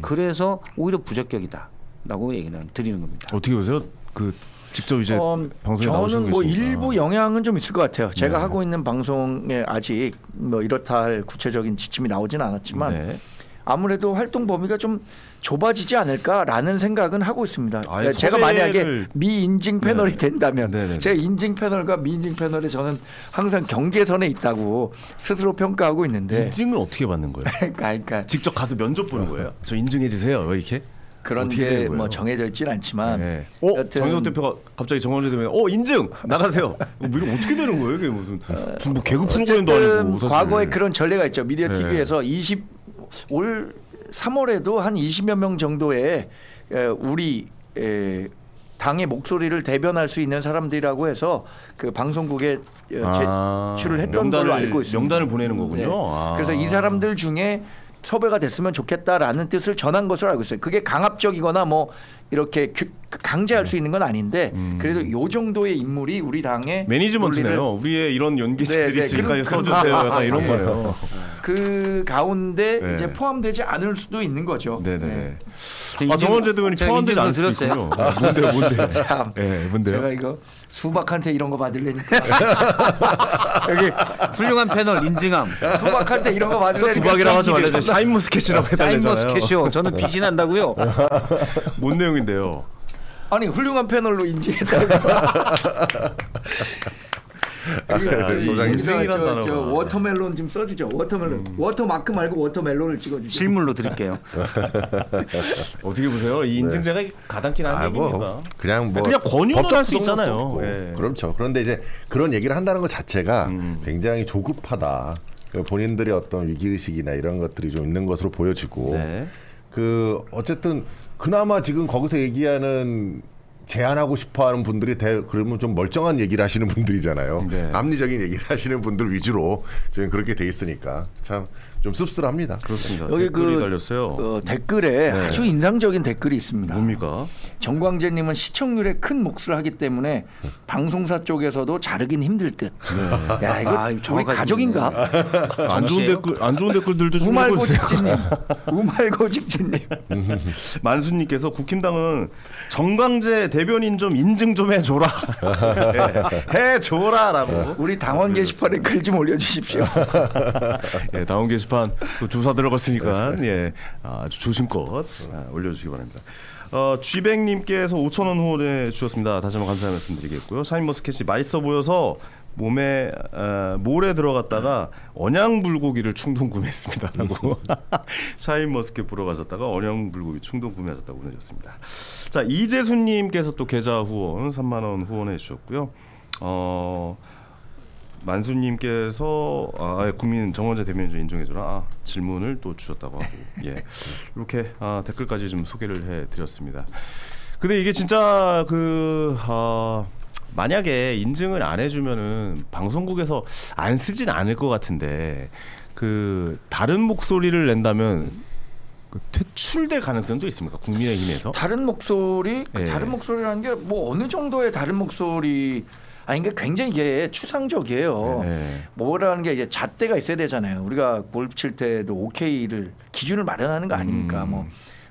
그래서 오히려 부적격이다라고 얘기를 드리는 겁니다. 어떻게 보세요? 그 직접 이제 방송에 나오시고 저는 뭐 계시니까. 일부 영향은 좀 있을 것 같아요. 제가 하고 있는 방송에 아직 뭐 이렇다 할 구체적인 지침이 나오지는 않았지만 네. 아무래도 활동 범위가 좀 좁아지지 않을까라는 생각은 하고 있습니다. 아예 제가 만약에 미인증 패널이 된다면 네네네. 제가 인증 패널과 미인증 패널에 저는 항상 경계선에 있다고 스스로 평가하고 있는데 인증을 어떻게 받는 거예요? 그러니까 직접 가서 면접 보는 거예요? 저 인증해 주세요. 이렇게? 그런 어떻게 게 되는 거예요? 뭐 정해져 있지는 않지만 네. 여튼 정의원 대표가 갑자기 정원재 대표가 인증 나가세요. 뭐 이거 어떻게 되는 거예요? 이게 무슨 개그 프로그램도 어쨌든 아니고 사실. 과거에 그런 전례가 있죠. 미디어 네. TV에서 올 3월에도 한 20여 명 정도의 우리 당의 목소리를 대변할 수 있는 사람들이라고 해서 그 방송국에 제출을 했던 걸로 알고 있습니다. 명단을 보내는 거군요. 네. 그래서 이 사람들 중에 섭외가 됐으면 좋겠다라는 뜻을 전한 것으로 알고 있어요. 그게 강압적이거나 뭐 이렇게 강제할 수 있는 건 아닌데 그래도 요 정도의 인물이 우리 당의 매니지먼트네요. 우리의 이런 연기자들이 있으니까 써주세요. 약간 이런 거예요. 그 가운데 네. 이제 포함되지 않을 수도 있는 거죠. 네네네. 인증- 정원재 대표님 제가 포함되지 않을 인증서 수도 있군요. 뭔데요? 참, 네, 뭔데요? 제가 이거 수박한테 이런 거 받으려니까 여기 훌륭한 패널 인증함. 수박한테 이런 거 받으려니까 수박이라고 하지 말래요. 샤인머스켓이라고 해달래잖아요. 샤인머스켓이요. 저는 빛이 난다고요. 뭔 내용인데요? 아니 훌륭한 패널로 인증했다고. 인증이란 단어가. 저 워터멜론 좀 써주죠. 워터멜론. 워터마크 말고 워터멜론을 찍어주죠. 실물로 드릴게요. 어떻게 보세요? 이 인증제가 가당키는 한 얘기입니다. 뭐 그냥 뭐 그냥 권유는 할 수 법적 있잖아요. 구성도 없고. 예. 그렇죠. 그런데 이제 그런 얘기를 한다는 것 자체가 굉장히 조급하다. 본인들의 어떤 위기 의식이나 이런 것들이 좀 있는 것으로 보여지고 네. 그 어쨌든 그나마 지금 거기서 얘기하는 제안하고 싶어하는 분들이 그러면 좀 멀쩡한 얘기를 하시는 분들이잖아요. 네. 합리적인 얘기를 하시는 분들 위주로 지금 그렇게 돼 있으니까 참 좀 씁쓸합니다. 그렇습니다. 여기 댓글이 그 달렸어요. 댓글에 아주 인상적인 댓글이 있습니다. 뭡니까? 정광재님은 시청률에 큰 몫을 하기 때문에 방송사 쪽에서도 자르긴 힘들 듯. 야 이거 우리 정확하게 가족인가? 안 좋은 댓글들도 좀 우말고 읽고 있어요. 직진님, 우말고 직진님. 만수님께서 국힘당은 정광재 대변인 좀 인증 좀 해줘라. 해줘라라고. 우리 당원 게시판에 글 좀 올려주십시오. 예, 다음 게시판 또 주사 들어갔으니까 예, 아주 조심껏 올려주시기 바랍니다. 쥐백님께서 5,000원 후원해 주셨습니다. 다시 한번 감사의 말씀드리겠고요. 샤인머스켓이 맛있어 보여서 몸에 몰에 들어갔다가 언양불고기를 충동 구매했습니다라고 샤인머스켓 보러 가셨다가 언양불고기 충동 구매하셨다고 보내주셨습니다. 자, 이재수님께서 또 계좌 후원 3만 원 후원해 주셨고요. 만수님께서 국민 정원자 대변인을 인정해주라 질문을 또 주셨다고 하고 예 이렇게 댓글까지 좀 소개를 해드렸습니다. 근데 이게 진짜 만약에 인증을 안 해주면은 방송국에서 안 쓰진 않을 것 같은데 다른 목소리를 낸다면 퇴출될 가능성도 있습니까? 국민의힘에서 다른 목소리 예. 다른 목소리라는 게 뭐 어느 정도의 다른 목소리 이게 굉장히 이게 추상적이에요. 네. 뭐라는 게 이제 잣대가 있어야 되잖아요. 우리가 골프 칠 때도 OK를 기준을 마련하는 거 아닙니까? 뭐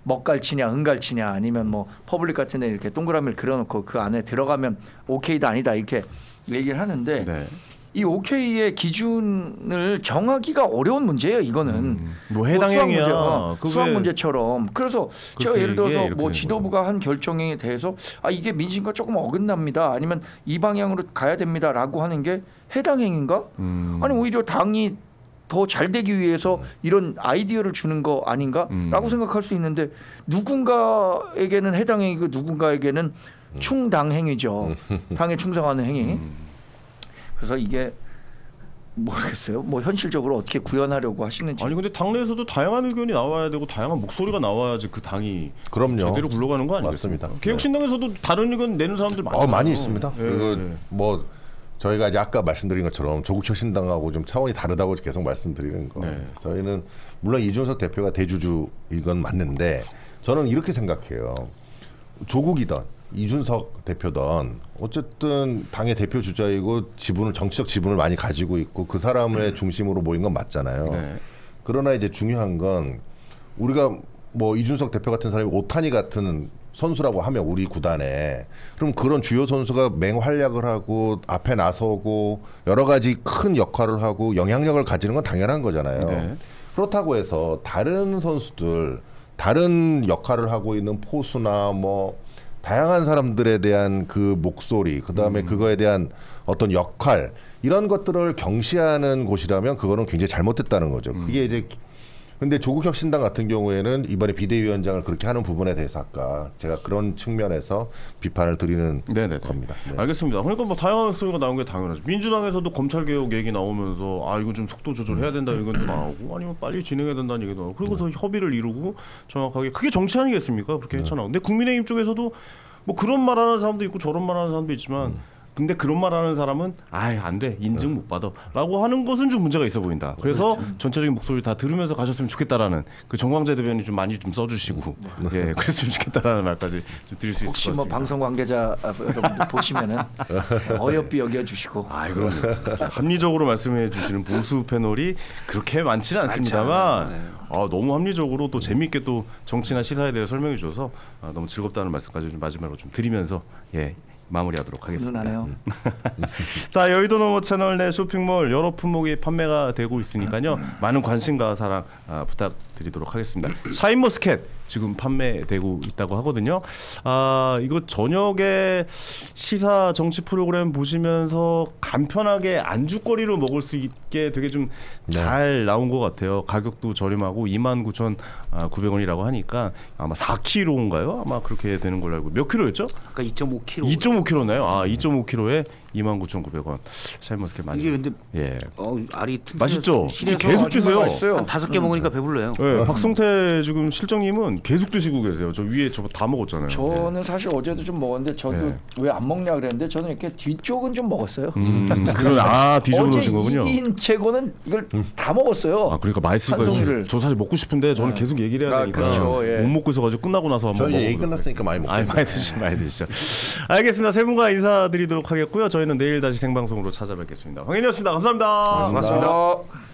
먹갈치냐 은갈치냐 아니면 뭐 퍼블릭 같은 데 이렇게 동그라미를 그려놓고 그 안에 들어가면 OK다 아니다 이렇게 얘기를 하는데 네. 이 OK의 기준을 정하기가 어려운 문제예요. 이거는 뭐 해당 행위야. 수학 문제처럼. 그래서 제가 예를 들어서 뭐 되는 지도부가 한 결정에 대해서 이게 민심과 조금 어긋납니다. 아니면 이 방향으로 가야 됩니다라고 하는 게 해당 행위인가? 아니 오히려 당이 더 잘 되기 위해서 이런 아이디어를 주는 거 아닌가라고 생각할 수 있는데 누군가에게는 해당 행위고 누군가에게는 충당 행위죠. 당에 충성하는 행위. 그래서 이게 모르겠어요. 뭐 현실적으로 어떻게 구현하려고 하시는지. 아니 근데 당내에서도 다양한 의견이 나와야 되고 다양한 목소리가 나와야지 그 당이 그럼요. 제대로 굴러가는 거 아니겠습니까? 맞습니다. 개혁신당에서도 다른 의견 내는 사람들 많아요. 많이 있습니다. 예, 그리고 예. 뭐 저희가 이제 아까 말씀드린 것처럼 조국 혁신당하고 좀 차원이 다르다고 계속 말씀드리는 거. 네. 저희는 물론 이준석 대표가 대주주인 건 맞는데 저는 이렇게 생각해요. 조국이든 이준석 대표든 어쨌든 당의 대표 주자이고 정치적 지분을 많이 가지고 있고 그 사람의 중심으로 모인 건 맞잖아요. 네. 그러나 이제 중요한 건 우리가 뭐 이준석 대표 같은 사람이 오타니 같은 선수라고 하면 우리 구단에 그럼 그런 주요 선수가 맹활약을 하고 앞에 나서고 여러 가지 큰 역할을 하고 영향력을 가지는 건 당연한 거잖아요. 네. 그렇다고 해서 다른 선수들 다른 역할을 하고 있는 포수나 뭐 다양한 사람들에 대한 그 목소리 그다음에 그거에 대한 어떤 역할 이런 것들을 경시하는 곳이라면 그거는 굉장히 잘못됐다는 거죠. 그게 이제 근데 조국혁신당 같은 경우에는 이번에 비대위원장을 그렇게 하는 부분에 대해서 아까 제가 그런 측면에서 비판을 드리는 네네 겁니다. 네. 알겠습니다. 그러니까 뭐 다양한 소리가 나온 게 당연하죠. 민주당에서도 검찰 개혁 얘기 나오면서 이거 좀 속도 조절해야 된다 의견도 나오고 아니면 빨리 진행해야 된다는 얘기도 나오고 그리고서 협의를 이루고 정확하게 그게 정치 아니겠습니까? 그렇게 헤쳐나오고. 근데 국민의힘 쪽에서도 뭐 그런 말하는 사람도 있고 저런 말하는 사람도 있지만. 근데 그런 말하는 사람은 안 돼 인증 못 받아라고 하는 것은 좀 문제가 있어 보인다. 그래서 전체적인 목소리를 다 들으면서 가셨으면 좋겠다라는 그 정광재 대변인 좀 많이 좀 써주시고 예 그랬으면 좋겠다라는 말까지 좀 드릴 수 있을 것 혹시 같습니다. 뭐 방송 관계자 여러분들 보시면은 어여삐 여겨주시고. 그럼 합리적으로 말씀해 주시는 보수 패널이 그렇게 많지는 않습니다만 너무 합리적으로 또 재미있게 또 정치나 시사에 대해 설명해 주셔서 너무 즐겁다는 말씀까지 좀 마지막으로 좀 드리면서 마무리하도록 하겠습니다. 훈훈하네요. 자 여의도 너머 채널 내 쇼핑몰 여러 품목이 판매가 되고 있으니까요. 많은 관심과 사랑 부탁드리도록 하겠습니다. 샤인머스켓 지금 판매되고 있다고 하거든요. 이거 저녁에 시사 정치 프로그램 보시면서 간편하게 안주거리로 먹을 수 있게 되게 좀 잘 나온 것 같아요. 가격도 저렴하고 29,900원이라고 하니까 아마 4kg인가요? 아마 그렇게 되는 걸로 알고 몇 킬로였죠? 아까 2.5kg. 2.5kg나요? 2.5kg에 29,900원. 샤인머스켓 많이. 이게 근데 알이 맛있죠? 실에서 계속 드세요. 한 5개 먹으니까 배불러요. 네, 박성태 지금 실장님은 계속 드시고 계세요. 저 위에 저 다 먹었잖아요. 저는 사실 어제도 좀 먹었는데 저도 왜 안 먹냐 그랬는데 저는 이렇게 뒤쪽은 좀 먹었어요. 그건 뒤집어 놓으신 거군요. 2인 최고는 이걸 다 먹었어요. 그러니까 맛있으니까 한송이를. 저 사실 먹고 싶은데 저는 계속 얘기를 해야 되니까 그렇죠, 예. 못 먹고 있어가지고 끝나고 나서 한번 저희 얘기 먹어보도록 끝났으니까 많이 먹겠습니다. 많이 드시죠. 알겠습니다. 세 분과 인사드리도록 하겠고요. 저희는 내일 다시 생방송으로 찾아뵙겠습니다. 황현이었습니다. 감사합니다. 고맙습니다.